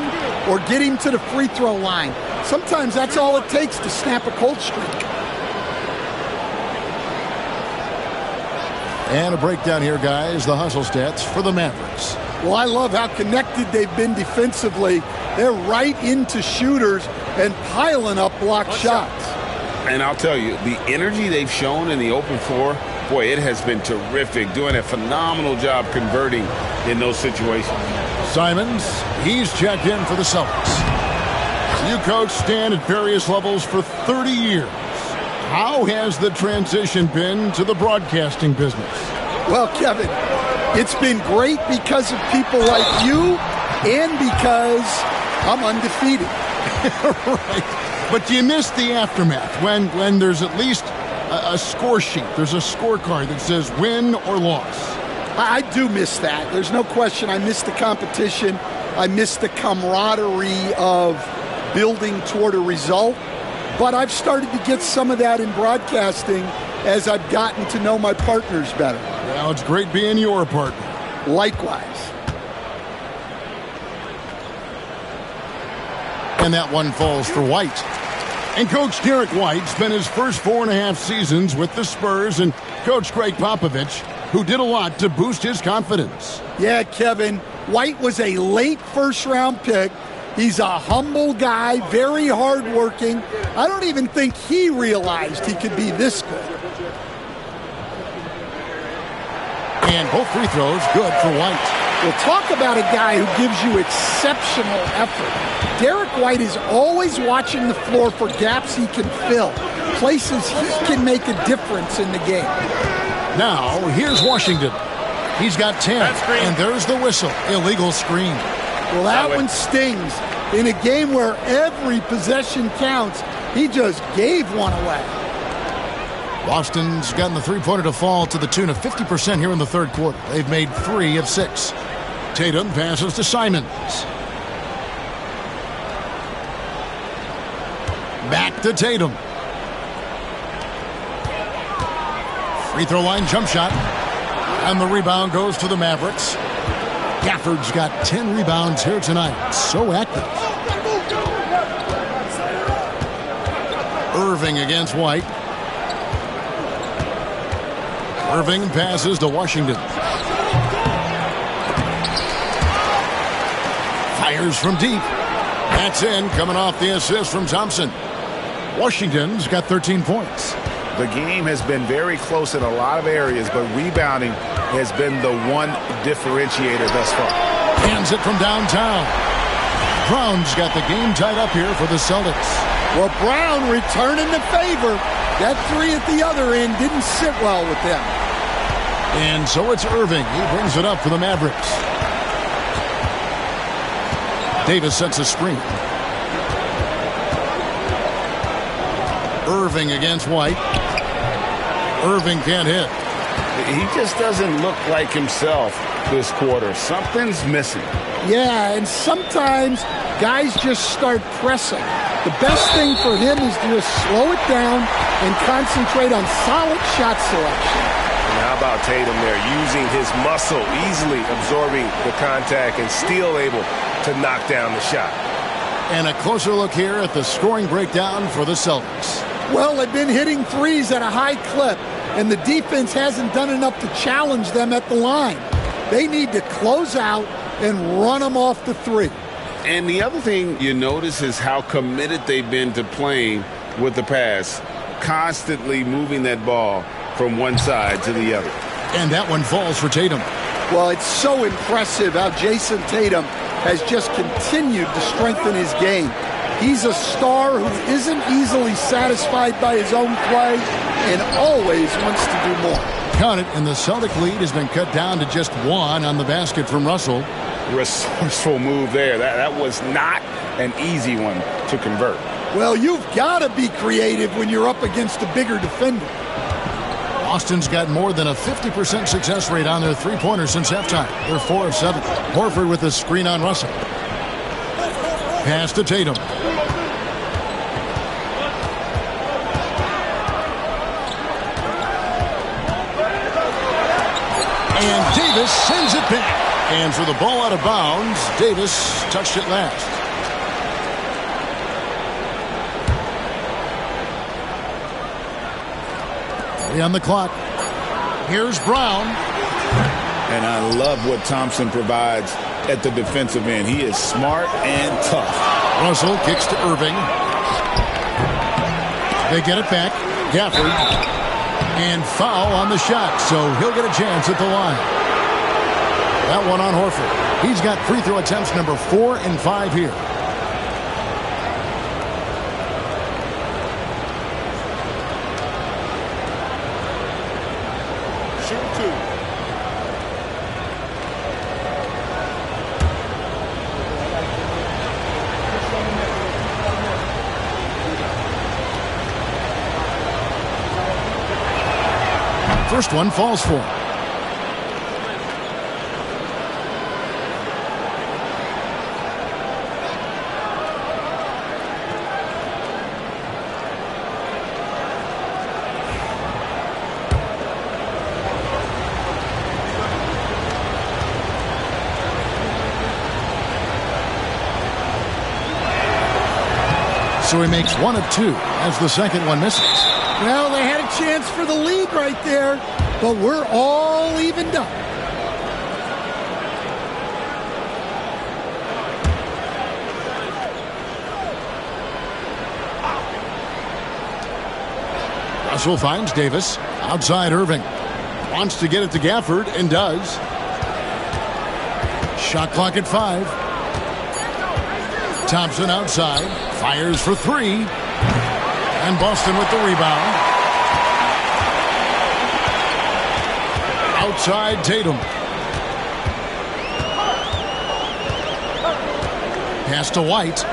or get him to the free throw line. Sometimes that's all it takes to snap a cold streak. And a breakdown here, guys. The hustle stats for the Mavericks. Well, I love how connected they've been defensively. They're right into shooters and piling up blocked shots. And I'll tell you, the energy they've shown in the open floor, boy, it has been terrific. Doing a phenomenal job converting in those situations. Simons, he's checked in for the Celtics. You coach Stan at various levels for 30 years. How has the transition been to the broadcasting business? Well, Kevin, it's been great because of people like you and because I'm undefeated. Right. But do you miss the aftermath when there's at least a score sheet? There's a scorecard that says win or loss. I do miss that. There's no question. I miss the competition. I miss the camaraderie of building toward a result. But I've started to get some of that in broadcasting as I've gotten to know my partners better. Well, it's great being your partner. Likewise. And that one falls for White. And Coach Derek White spent his first 4.5 seasons with the Spurs and Coach Greg Popovich, who did a lot to boost his confidence. Yeah, Kevin, White was a late first-round pick. He's a humble guy, very hardworking. I don't even think he realized he could be this good. And both free throws good for White. Well, talk about a guy who gives you exceptional effort. Derek White is always watching the floor for gaps he can fill, places he can make a difference in the game. Now, here's Washington. He's got 10, and there's the whistle. Illegal screen. Well, that one stings. In a game where every possession counts, he just gave one away. Boston's gotten the three-pointer to fall to the tune of 50% here in the third quarter. They've made 3 of 6. Tatum passes to Simons. Back to Tatum. Free throw line jump shot. And the rebound goes to the Mavericks. Gafford's got 10 rebounds here tonight. So active. Irving against White. Irving passes to Washington. Fires from deep. That's in, coming off the assist from Thompson. Washington's got 13 points. The game has been very close in a lot of areas, but rebounding has been the one differentiator thus far. Hands it from downtown. Brown's got the game tied up here for the Celtics. Well, Brown returning the favor. That 3 at the other end didn't sit well with them. And so it's Irving. He brings it up for the Mavericks. Davis sets a screen. Irving against White. Irving can't hit. He just doesn't look like himself this quarter. Something's missing. Yeah, and sometimes guys just start pressing. The best thing for him is to just slow it down and concentrate on solid shot selection. And how about Tatum there, using his muscle, easily absorbing the contact and still able to knock down the shot. And a closer look here at the scoring breakdown for the Celtics. Well, they've been hitting threes at a high clip, and the defense hasn't done enough to challenge them at the line. They need to close out and run them off the three. And the other thing you notice is how committed they've been to playing with the pass, constantly moving that ball from one side to the other. And that one falls for Tatum. Well, it's so impressive how Jason Tatum has just continued to strengthen his game. He's a star who isn't easily satisfied by his own play and always wants to do more. Count it, and the Celtic lead has been cut down to just 1 on the basket from Russell. Resourceful move there. That was not an easy one to convert. Well, you've got to be creative when you're up against a bigger defender. Boston's got more than a 50% success rate on their three-pointers since halftime. They're 4 of 7. Horford with a screen on Russell. Pass to Tatum. And Davis sends it back. And for the ball out of bounds, Davis touched it last. On the clock. Here's Brown. And I love what Thompson provides at the defensive end. He is smart and tough. Russell kicks to Irving. They get it back. Gafford. And foul on the shot, so he'll get a chance at the line. That one on Horford. He's got free throw attempts number 4 and 5 here. First one falls for him. So he makes 1 of 2 as the second one misses. Well, they had a chance for the lead right there, but we're all evened up. Russell finds Davis. Outside Irving. Wants to get it to Gafford and does. Shot clock at 5. Thompson outside. Fires for 3. And Boston with the rebound. Outside Tatum. Pass to White.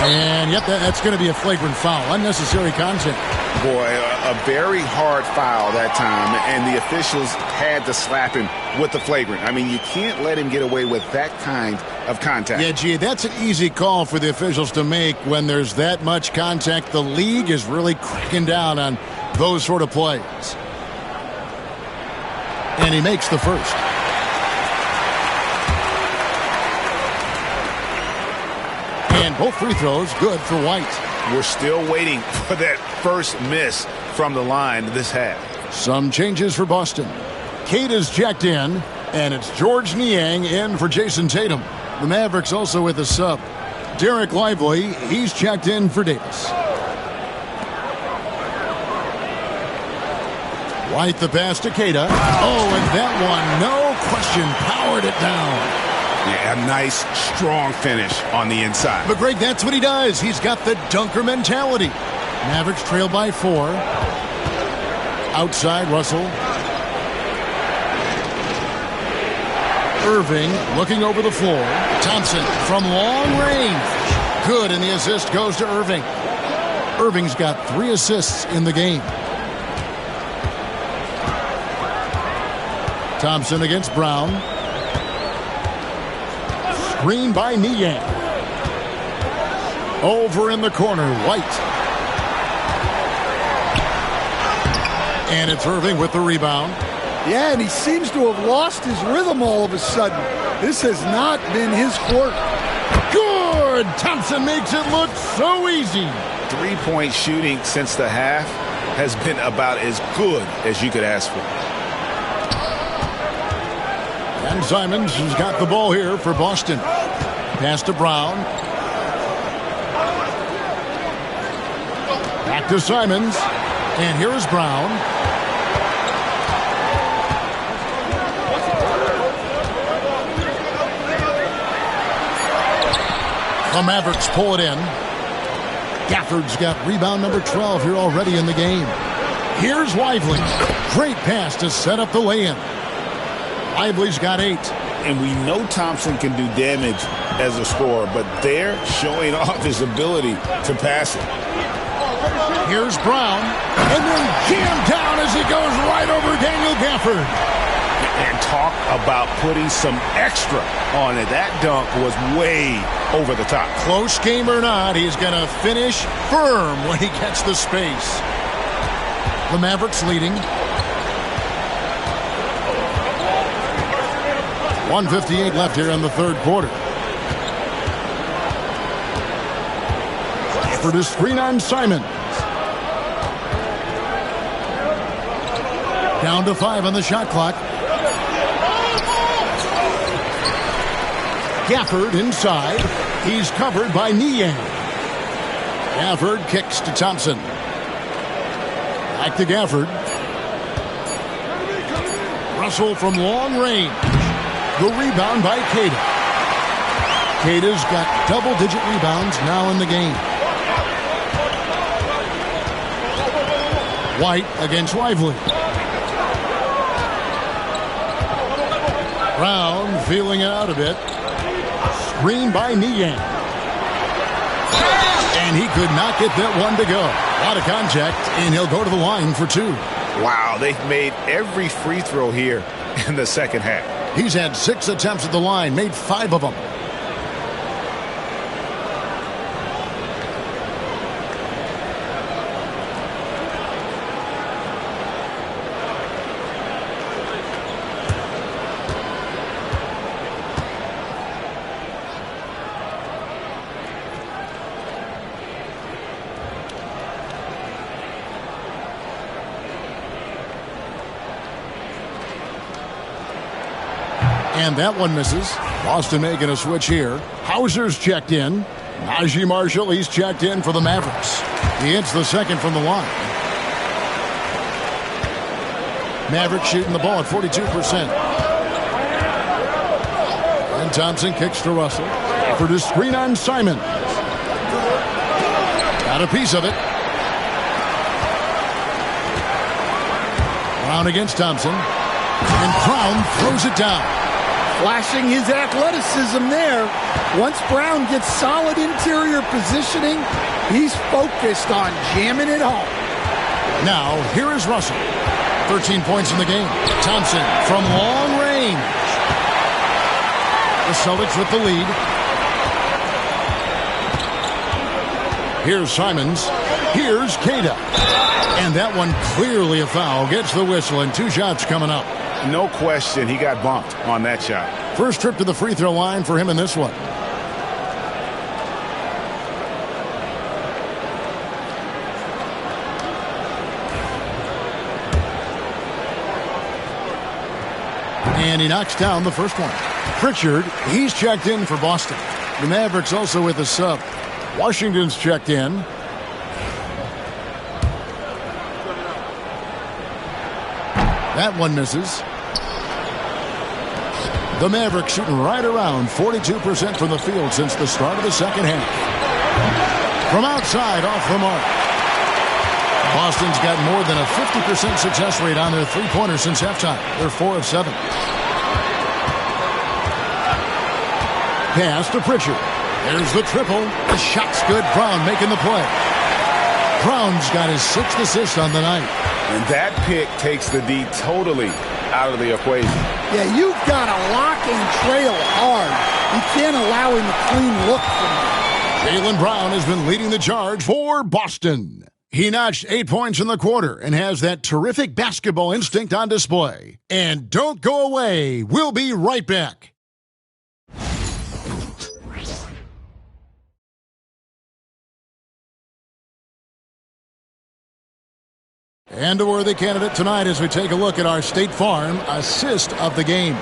And yep, that's going to be a flagrant foul. Unnecessary contact. Boy, a very hard foul that time, and the officials had to slap him with the flagrant. I mean, you can't let him get away with that kind of contact. Yeah, gee, that's an easy call for the officials to make when there's that much contact. The league is really cracking down on those sort of plays. And he makes the first. And both free throws good for White. We're still waiting for that first miss from the line this half. Some changes for Boston. Kate is checked in, and it's George Niang in for Jason Tatum. The Mavericks also with a sub. Derek Lively, he's checked in for Davis. White the pass to Keita. Oh, and that one, no question, powered it down. Yeah, a nice, strong finish on the inside. But, Greg, that's what he does. He's got the dunker mentality. Mavericks trail by 4. Outside, Russell. Irving looking over the floor. Thompson from long range. Good, and the assist goes to Irving. Irving's got 3 assists in the game. Thompson against Brown. Screen by Niang. Over in the corner, White. And it's Irving with the rebound. Yeah, and he seems to have lost his rhythm all of a sudden. This has not been his court. Good! good. Thompson makes it look so easy. Three-point shooting since the half has been about as good as you could ask for. And Simons has got the ball here for Boston. Pass to Brown. Back to Simons. And here is Brown. The Mavericks pull it in. Gafford's got rebound number 12 here already in the game. Here's Lively. Great pass to set up the lay-in. Lively's got 8. And we know Thompson can do damage as a scorer, but they're showing off his ability to pass it. Here's Brown, and then jammed down as he goes right over Daniel Gafford. And talk about putting some extra on it. That dunk was way over the top. Close game or not, he's going to finish firm when he gets the space. The Mavericks leading. 1:58 left here in the third quarter. For the screen on Simon. Down to 5 on the shot clock. Gafford inside. He's covered by Niang. Gafford kicks to Thompson. Back to Gafford. Russell from long range. The rebound by Queta. Queta's got double-digit rebounds now in the game. White against Lively. Brown feeling it out a bit. Screen by Niang. And he could not get that one to go. A lot of contact, and he'll go to the line for 2. Wow, they've made every free throw here in the second half. He's had 6 attempts at the line, made 5 of them. And that one misses. Boston making a switch here. Hauser's checked in. Najee Marshall, he's checked in for the Mavericks. He hits the second from the line. Mavericks shooting the ball at 42%. And Thompson kicks to Russell. For the screen on Simon. Got a piece of it. Brown against Thompson. And Brown throws it down. Flashing his athleticism there. Once Brown gets solid interior positioning, he's focused on jamming it home. Now, here is Russell. 13 points in the game. Thompson from long range. The Celtics with the lead. Here's Simons. Here's Queta. And that one clearly a foul. Gets the whistle, and 2 shots coming up. No question, he got bumped on that shot. First trip to the free throw line for him in this one. And he knocks down the first one. Pritchard, he's checked in for Boston. The Mavericks also with a sub. Washington's checked in. That one misses. The Mavericks shooting right around 42% from the field since the start of the second half. From outside, off the mark. Boston's got more than a 50% success rate on their three-pointers since halftime. They're 4 of 7. Pass to Pritchard. There's the triple. The shot's good. Brown making the play. Brown's got his 6th assist on the night. And that pick takes the D totally out of the equation. Yeah, you've got to lock and trail hard. You can't allow him a clean look from him. Jaylen Brown has been leading the charge for Boston. He notched 8 points in the quarter and has that terrific basketball instinct on display. And don't go away. We'll be right back. And a worthy candidate tonight as we take a look at our State Farm assist of the game.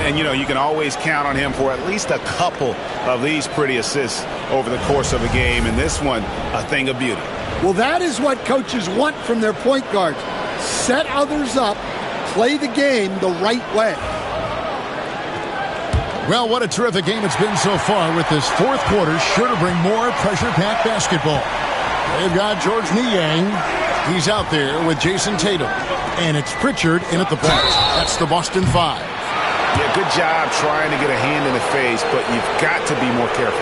And, you know, you can always count on him for at least a couple of these pretty assists over the course of a game. And this one, a thing of beauty. Well, that is what coaches want from their point guards. Set others up, play the game the right way. Well, what a terrific game it's been so far, with this fourth quarter sure to bring more pressure-packed basketball. They've got George Niang. He's out there with Jason Tatum. And it's Pritchard in at the point. That's the Boston Five. Yeah, good job trying to get a hand in the face, but you've got to be more careful.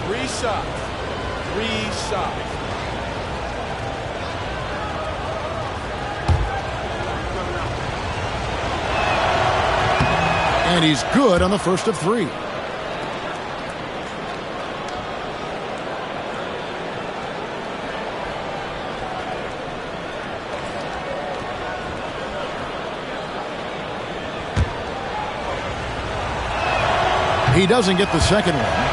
Three shots. And he's good on the first of three. He doesn't get the second one.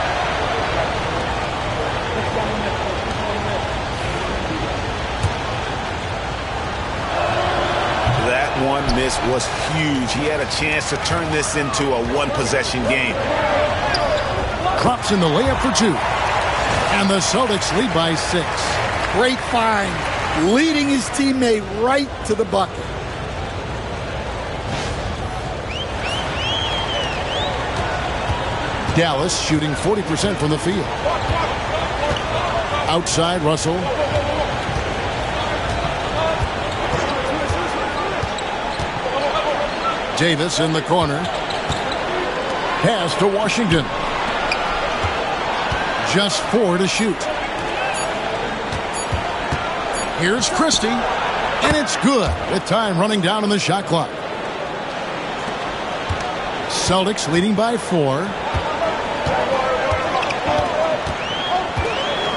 One miss was huge. He had a chance to turn this into a one-possession game. Drops in the layup for two. And the Celtics lead by 6. Great find. Leading his teammate right to the bucket. Dallas shooting 40% from the field. Outside, Russell. Davis in the corner. Pass to Washington. Just 4 to shoot. Here's Christie. And it's good with time running down on the shot clock. Celtics leading by 4.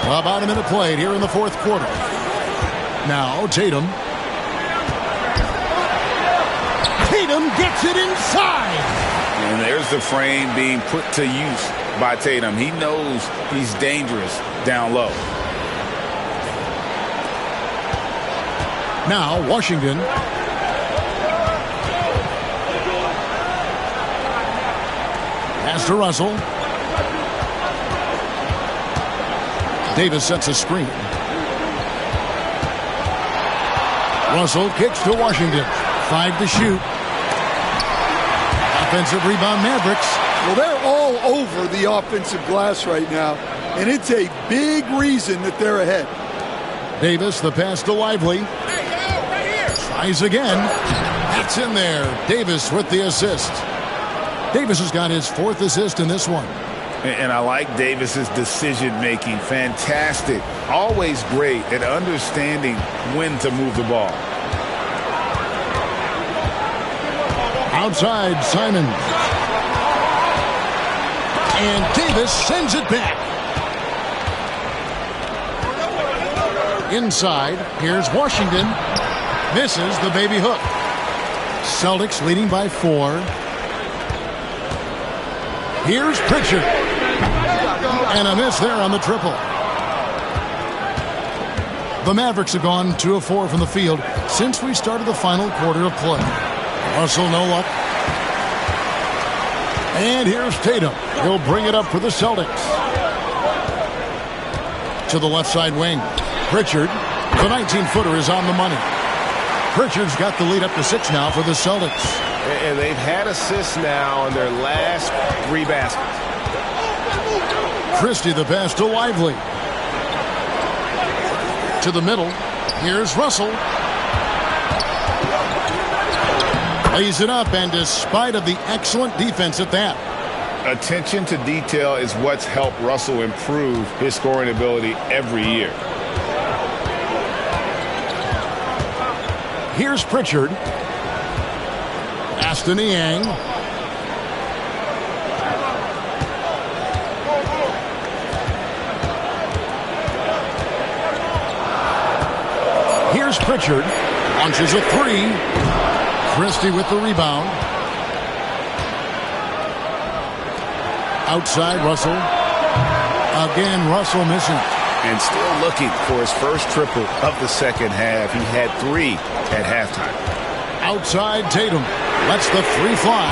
About a minute played here in the fourth quarter. Now Tatum. Tatum gets it inside. And there's the frame being put to use by Tatum. He knows he's dangerous down low. Now Washington. Pass to Russell. Davis sets a screen. Russell kicks to Washington. 5 to shoot. Offensive rebound, Mavericks. Well, they're all over the offensive glass right now, and it's a big reason that they're ahead. Davis, the pass to Lively. Tries again. That's in there. Davis with the assist. Davis has got his 4th assist in this one. And I like Davis's decision-making. Fantastic. Always great at understanding when to move the ball. Outside, Simon. And Davis sends it back. Inside, here's Washington. Misses the baby hook. Celtics leading by 4. Here's Pritchard. And a miss there on the triple. The Mavericks have gone 2 of 4 from the field since we started the final quarter of play. Russell, no luck. And here's Tatum. He'll bring it up for the Celtics. To the left side wing. Pritchard. The 19-footer is on the money. Pritchard's got the lead up to 6 now for the Celtics. And they've had assists now in their last 3 baskets. Christie the pass to Lively. To the middle. Here's Russell. Lays it up, and despite of the excellent defense at that. Attention to detail is what's helped Russell improve his scoring ability every year. Here's Pritchard. Pass to Niang. Here's Pritchard. Launches a 3. Christie with the rebound. Outside Russell. Again, Russell missing. And still looking for his first triple of the second half. He had 3 at halftime. Outside Tatum. Lets the 3 fly.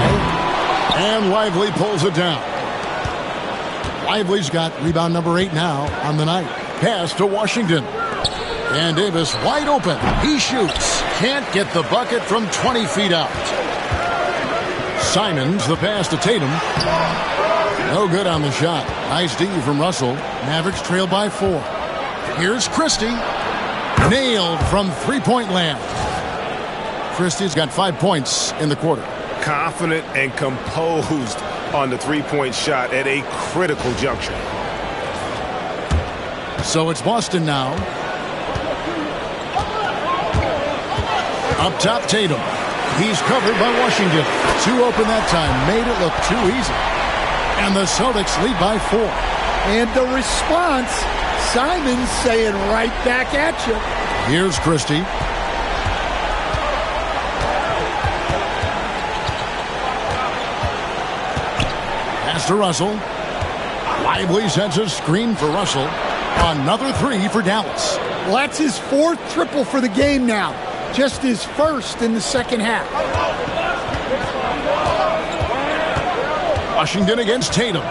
And Lively pulls it down. Lively's got rebound number 8 now on the night. Pass to Washington. And Davis wide open. He shoots. Can't get the bucket from 20 feet out. Simons, the pass to Tatum. No good on the shot. Nice D from Russell. Mavericks trail by 4. Here's Christie. Nailed from three-point land. Christie's got 5 points in the quarter. Confident and composed on the three-point shot at a critical juncture. So it's Boston now. Up top, Tatum. He's covered by Washington. 2 open that time. Made it look too easy. And the Celtics lead by 4. And the response, Simons saying right back at you. Here's Christie. Pass to Russell. Lively sends a screen for Russell. Another 3 for Dallas. Well, that's his 4th triple for the game now. Just his first in the second half. Washington against Tatum.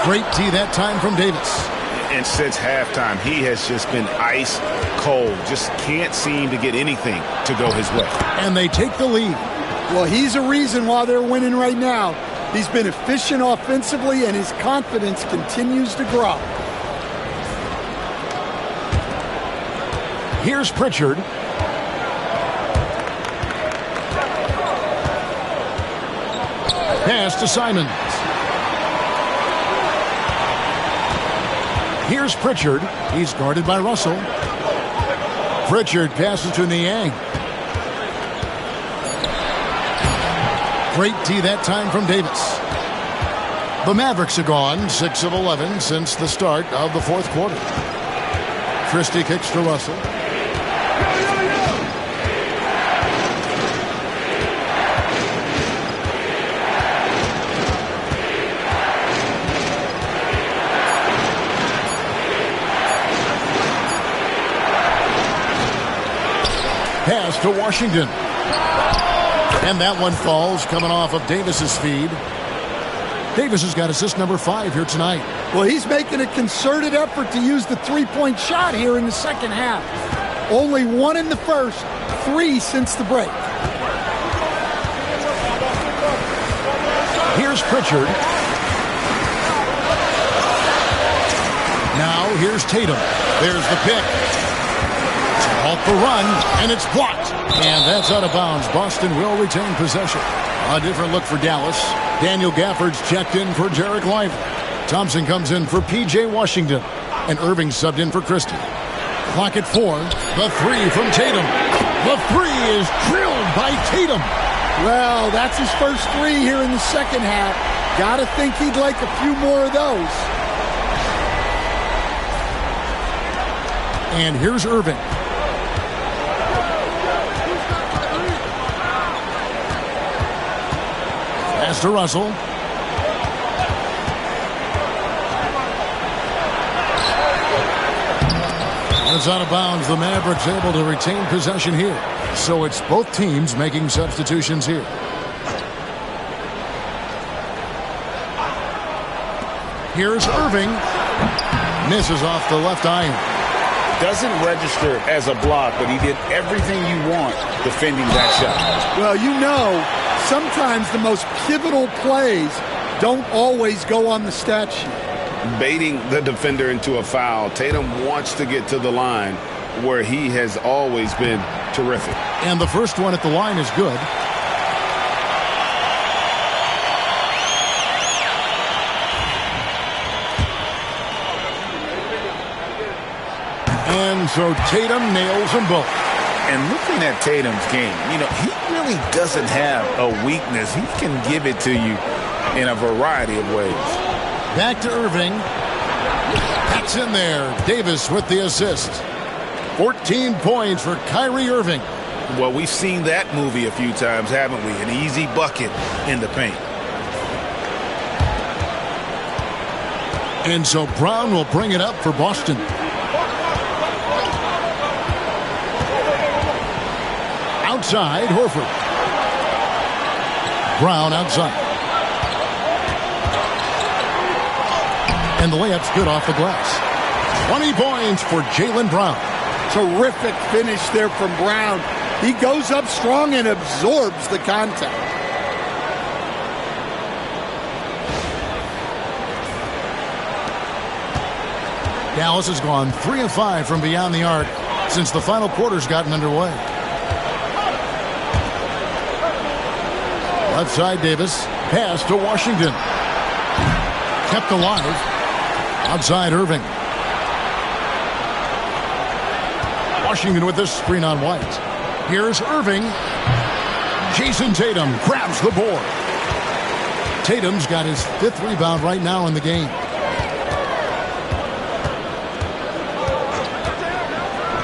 Great D that time from Davis. And since halftime, he has just been ice cold. Just can't seem to get anything to go his way. And they take the lead. Well, he's a reason why they're winning right now. He's been efficient offensively, and his confidence continues to grow. Here's Pritchard. Pass to Simons. Here's Pritchard. He's guarded by Russell. Pritchard passes to Niang. Great D that time from Davis. The Mavericks are gone 6 of 11 since the start of the 4th quarter. Christie kicks to Russell. Pass to Washington. And that one falls coming off of Davis's feed. Davis has got assist number 5 here tonight. Well, he's making a concerted effort to use the three-point shot here in the second half. Only 1 in the first, 3 since the break. Here's Pritchard. Now here's Tatum. There's the pick. Off the run, and it's blocked. And that's out of bounds. Boston will retain possession. A different look for Dallas. Daniel Gafford's checked in for Jarek Lively. Thompson comes in for P.J. Washington. And Irving subbed in for Christie. Clock at 4. The 3 from Tatum. The 3 is drilled by Tatum. Well, that's his first 3 here in the second half. Gotta think he'd like a few more of those. And here's Irving. Pass to Russell. It's out of bounds. The Mavericks able to retain possession here. So it's both teams making substitutions here. Here's Irving. Misses off the left iron. Doesn't register as a block, but he did everything you want defending that shot. Well, you know, sometimes the most pivotal plays don't always go on the stat sheet. Baiting the defender into a foul. Tatum wants to get to the line where he has always been terrific. And the first one at the line is good. And so Tatum nails them both. And looking at Tatum's game, you know, he really doesn't have a weakness. He can give it to you in a variety of ways. Back to Irving. That's in there. Davis with the assist. 14 points for Kyrie Irving. Well, we've seen that movie a few times, haven't we? An easy bucket in the paint. And so Brown will bring it up for Boston. Outside, Horford. Brown outside. And the layup's good off the glass. 20 points for Jaylen Brown. Terrific finish there from Brown. He goes up strong and absorbs the contact. Dallas has gone 3 of 5 from beyond the arc since the final quarter's gotten underway. Left side, Davis. Pass to Washington. Kept alive. Outside, Irving. Washington with this screen on White. Here's Irving. Jason Tatum grabs the board. Tatum's got his 5th rebound right now in the game.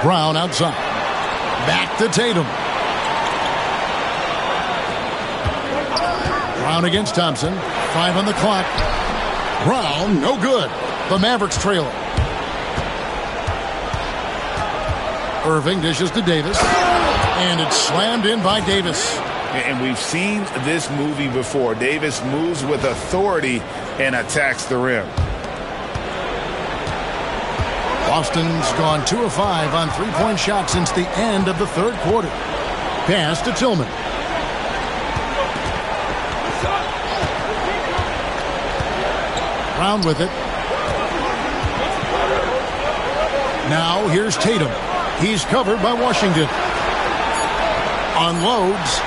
Brown outside. Back to Tatum. Brown against Thompson. 5 on the clock. Brown, no good. The Mavericks trail it. Irving dishes to Davis. And it's slammed in by Davis. And we've seen this movie before. Davis moves with authority and attacks the rim. Boston's gone 2 of 5 on 3-point shots since the end of the 3rd quarter. Pass to Tillman. Brown with it. Now here's Tatum. He's covered by Washington. Unloads.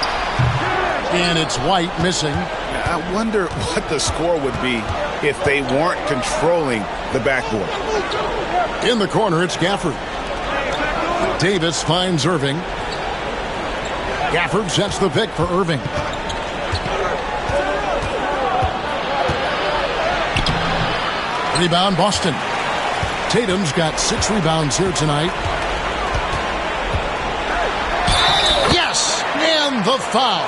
And it's White missing. I wonder what the score would be if they weren't controlling the backboard. In the corner, it's Gafford. Davis finds Irving. Gafford sets the pick for Irving. Rebound, Boston. Tatum's got 6 rebounds here tonight. Yes! And the foul.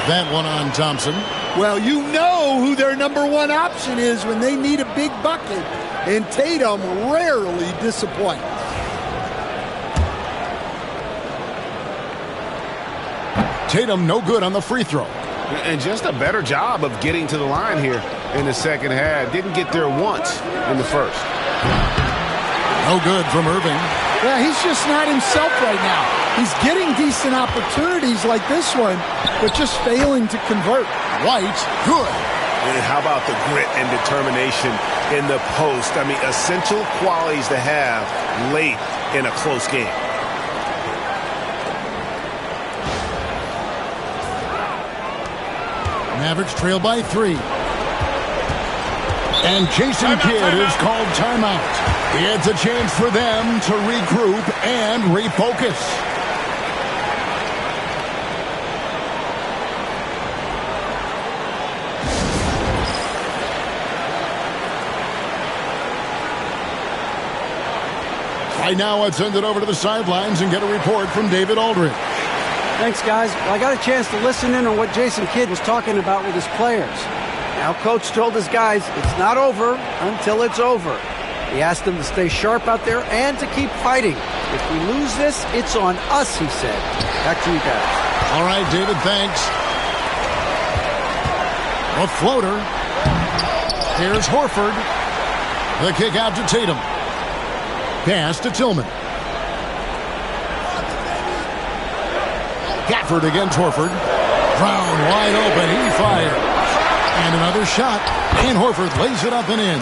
That one on Thompson. Well, you know who their number 1 option is when they need a big bucket. And Tatum rarely disappoints. Tatum no good on the free throw. And just a better job of getting to the line here in the second half. Didn't get there once in the first. No good from Irving. Yeah, he's just not himself right now. He's getting decent opportunities like this one, but just failing to convert. White, good. And how about the grit and determination in the post? I mean, essential qualities to have late in a close game. Mavericks trail by 3. And Jason Kidd is called timeout. It's a chance for them to regroup and refocus. Right now, let's send it over to the sidelines and get a report from David Aldridge. Thanks, guys. Well, I got a chance to listen in on what Jason Kidd was talking about with his players. Now, Coach told his guys it's not over until it's over. He asked them to stay sharp out there and to keep fighting. If we lose this, it's on us, he said. Back to you guys. All right, David, thanks. A floater. Here's Horford. The kick out to Tatum. Pass to Tillman. Gafford against Horford. Brown wide open. He fires. And another shot. And Horford lays it up and in.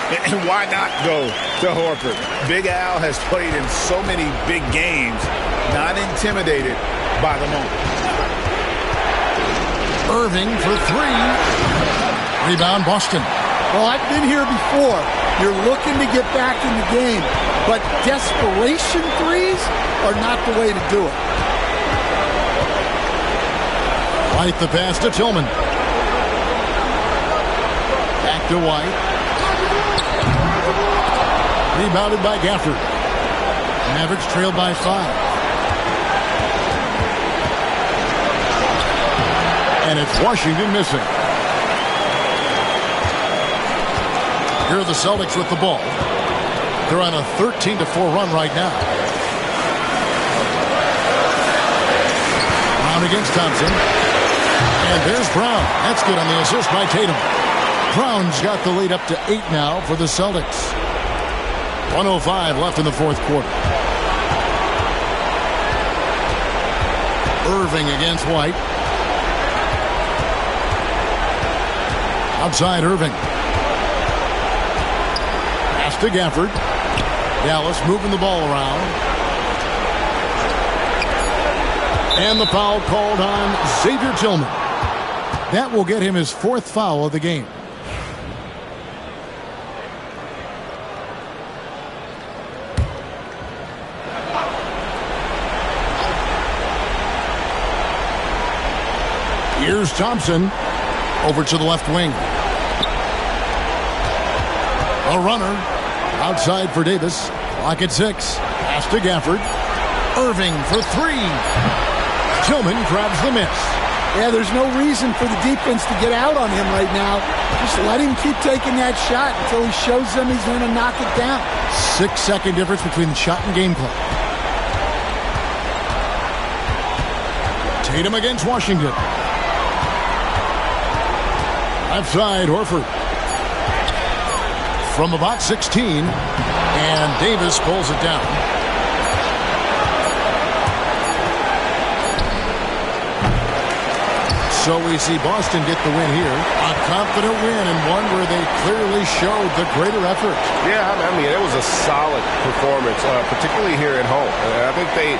And why not go to Horford? Big Al has played in so many big games, not intimidated by the moment. Irving for 3. Rebound, Boston. Well, I've been here before. You're looking to get back in the game, but desperation threes are not the way to do it. White the pass to Tillman. Back to White. Rebounded by Gafford. Mavericks trail by 5. And it's Washington missing. Here are the Celtics with the ball. They're on a 13-4 run right now. Brown against Thompson. And there's Brown. That's good on the assist by Tatum. Brown's got the lead up to 8 now for the Celtics. 1:05 left in the fourth quarter. Irving against White. Outside Irving. Pass to Gafford. Dallas moving the ball around. And the foul called on Xavier Tillman. That will get him his 4th foul of the game. Here's Thompson. Over to the left wing. A runner. Outside for Davis. Clock at 6. Pass to Gafford. Irving for 3. Tillman grabs the miss. Yeah, there's no reason for the defense to get out on him right now. Just let him keep taking that shot until he shows them he's going to knock it down. 6-second difference between the shot and game clock. Tatum against Washington. Left side, Horford. From about 16, and Davis pulls it down. So we see Boston get the win here. A confident win, and one where they clearly showed the greater effort. Yeah, I mean, it was a solid performance, particularly here at home. I think they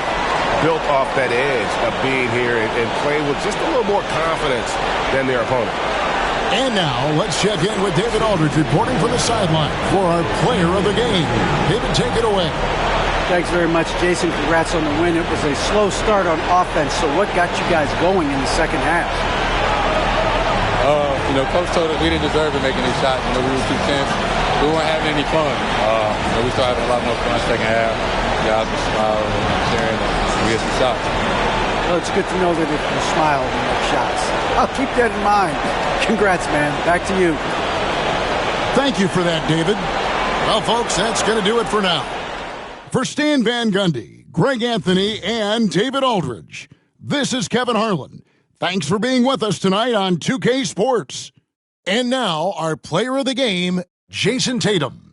built off that edge of being here and played with just a little more confidence than their opponent. And now, let's check in with David Aldridge reporting from the sideline for our player of the game. David, take it away. Thanks very much, Jason. Congrats on the win. It was a slow start on offense, so what got you guys going in the second half? Coach told us we didn't deserve to make any shots. We were too tense. We weren't having any fun. We started having a lot more fun second half. Guys were smiling and cheering, and we had some shots. Well, it's good to know that if you smile, you make shots. I'll keep that in mind. Congrats, man. Back to you. Thank you for that, David. Well, folks, that's going to do it for now. For Stan Van Gundy, Greg Anthony, and David Aldridge, this is Kevin Harlan. Thanks for being with us tonight on 2K Sports. And now, our player of the game, Jason Tatum.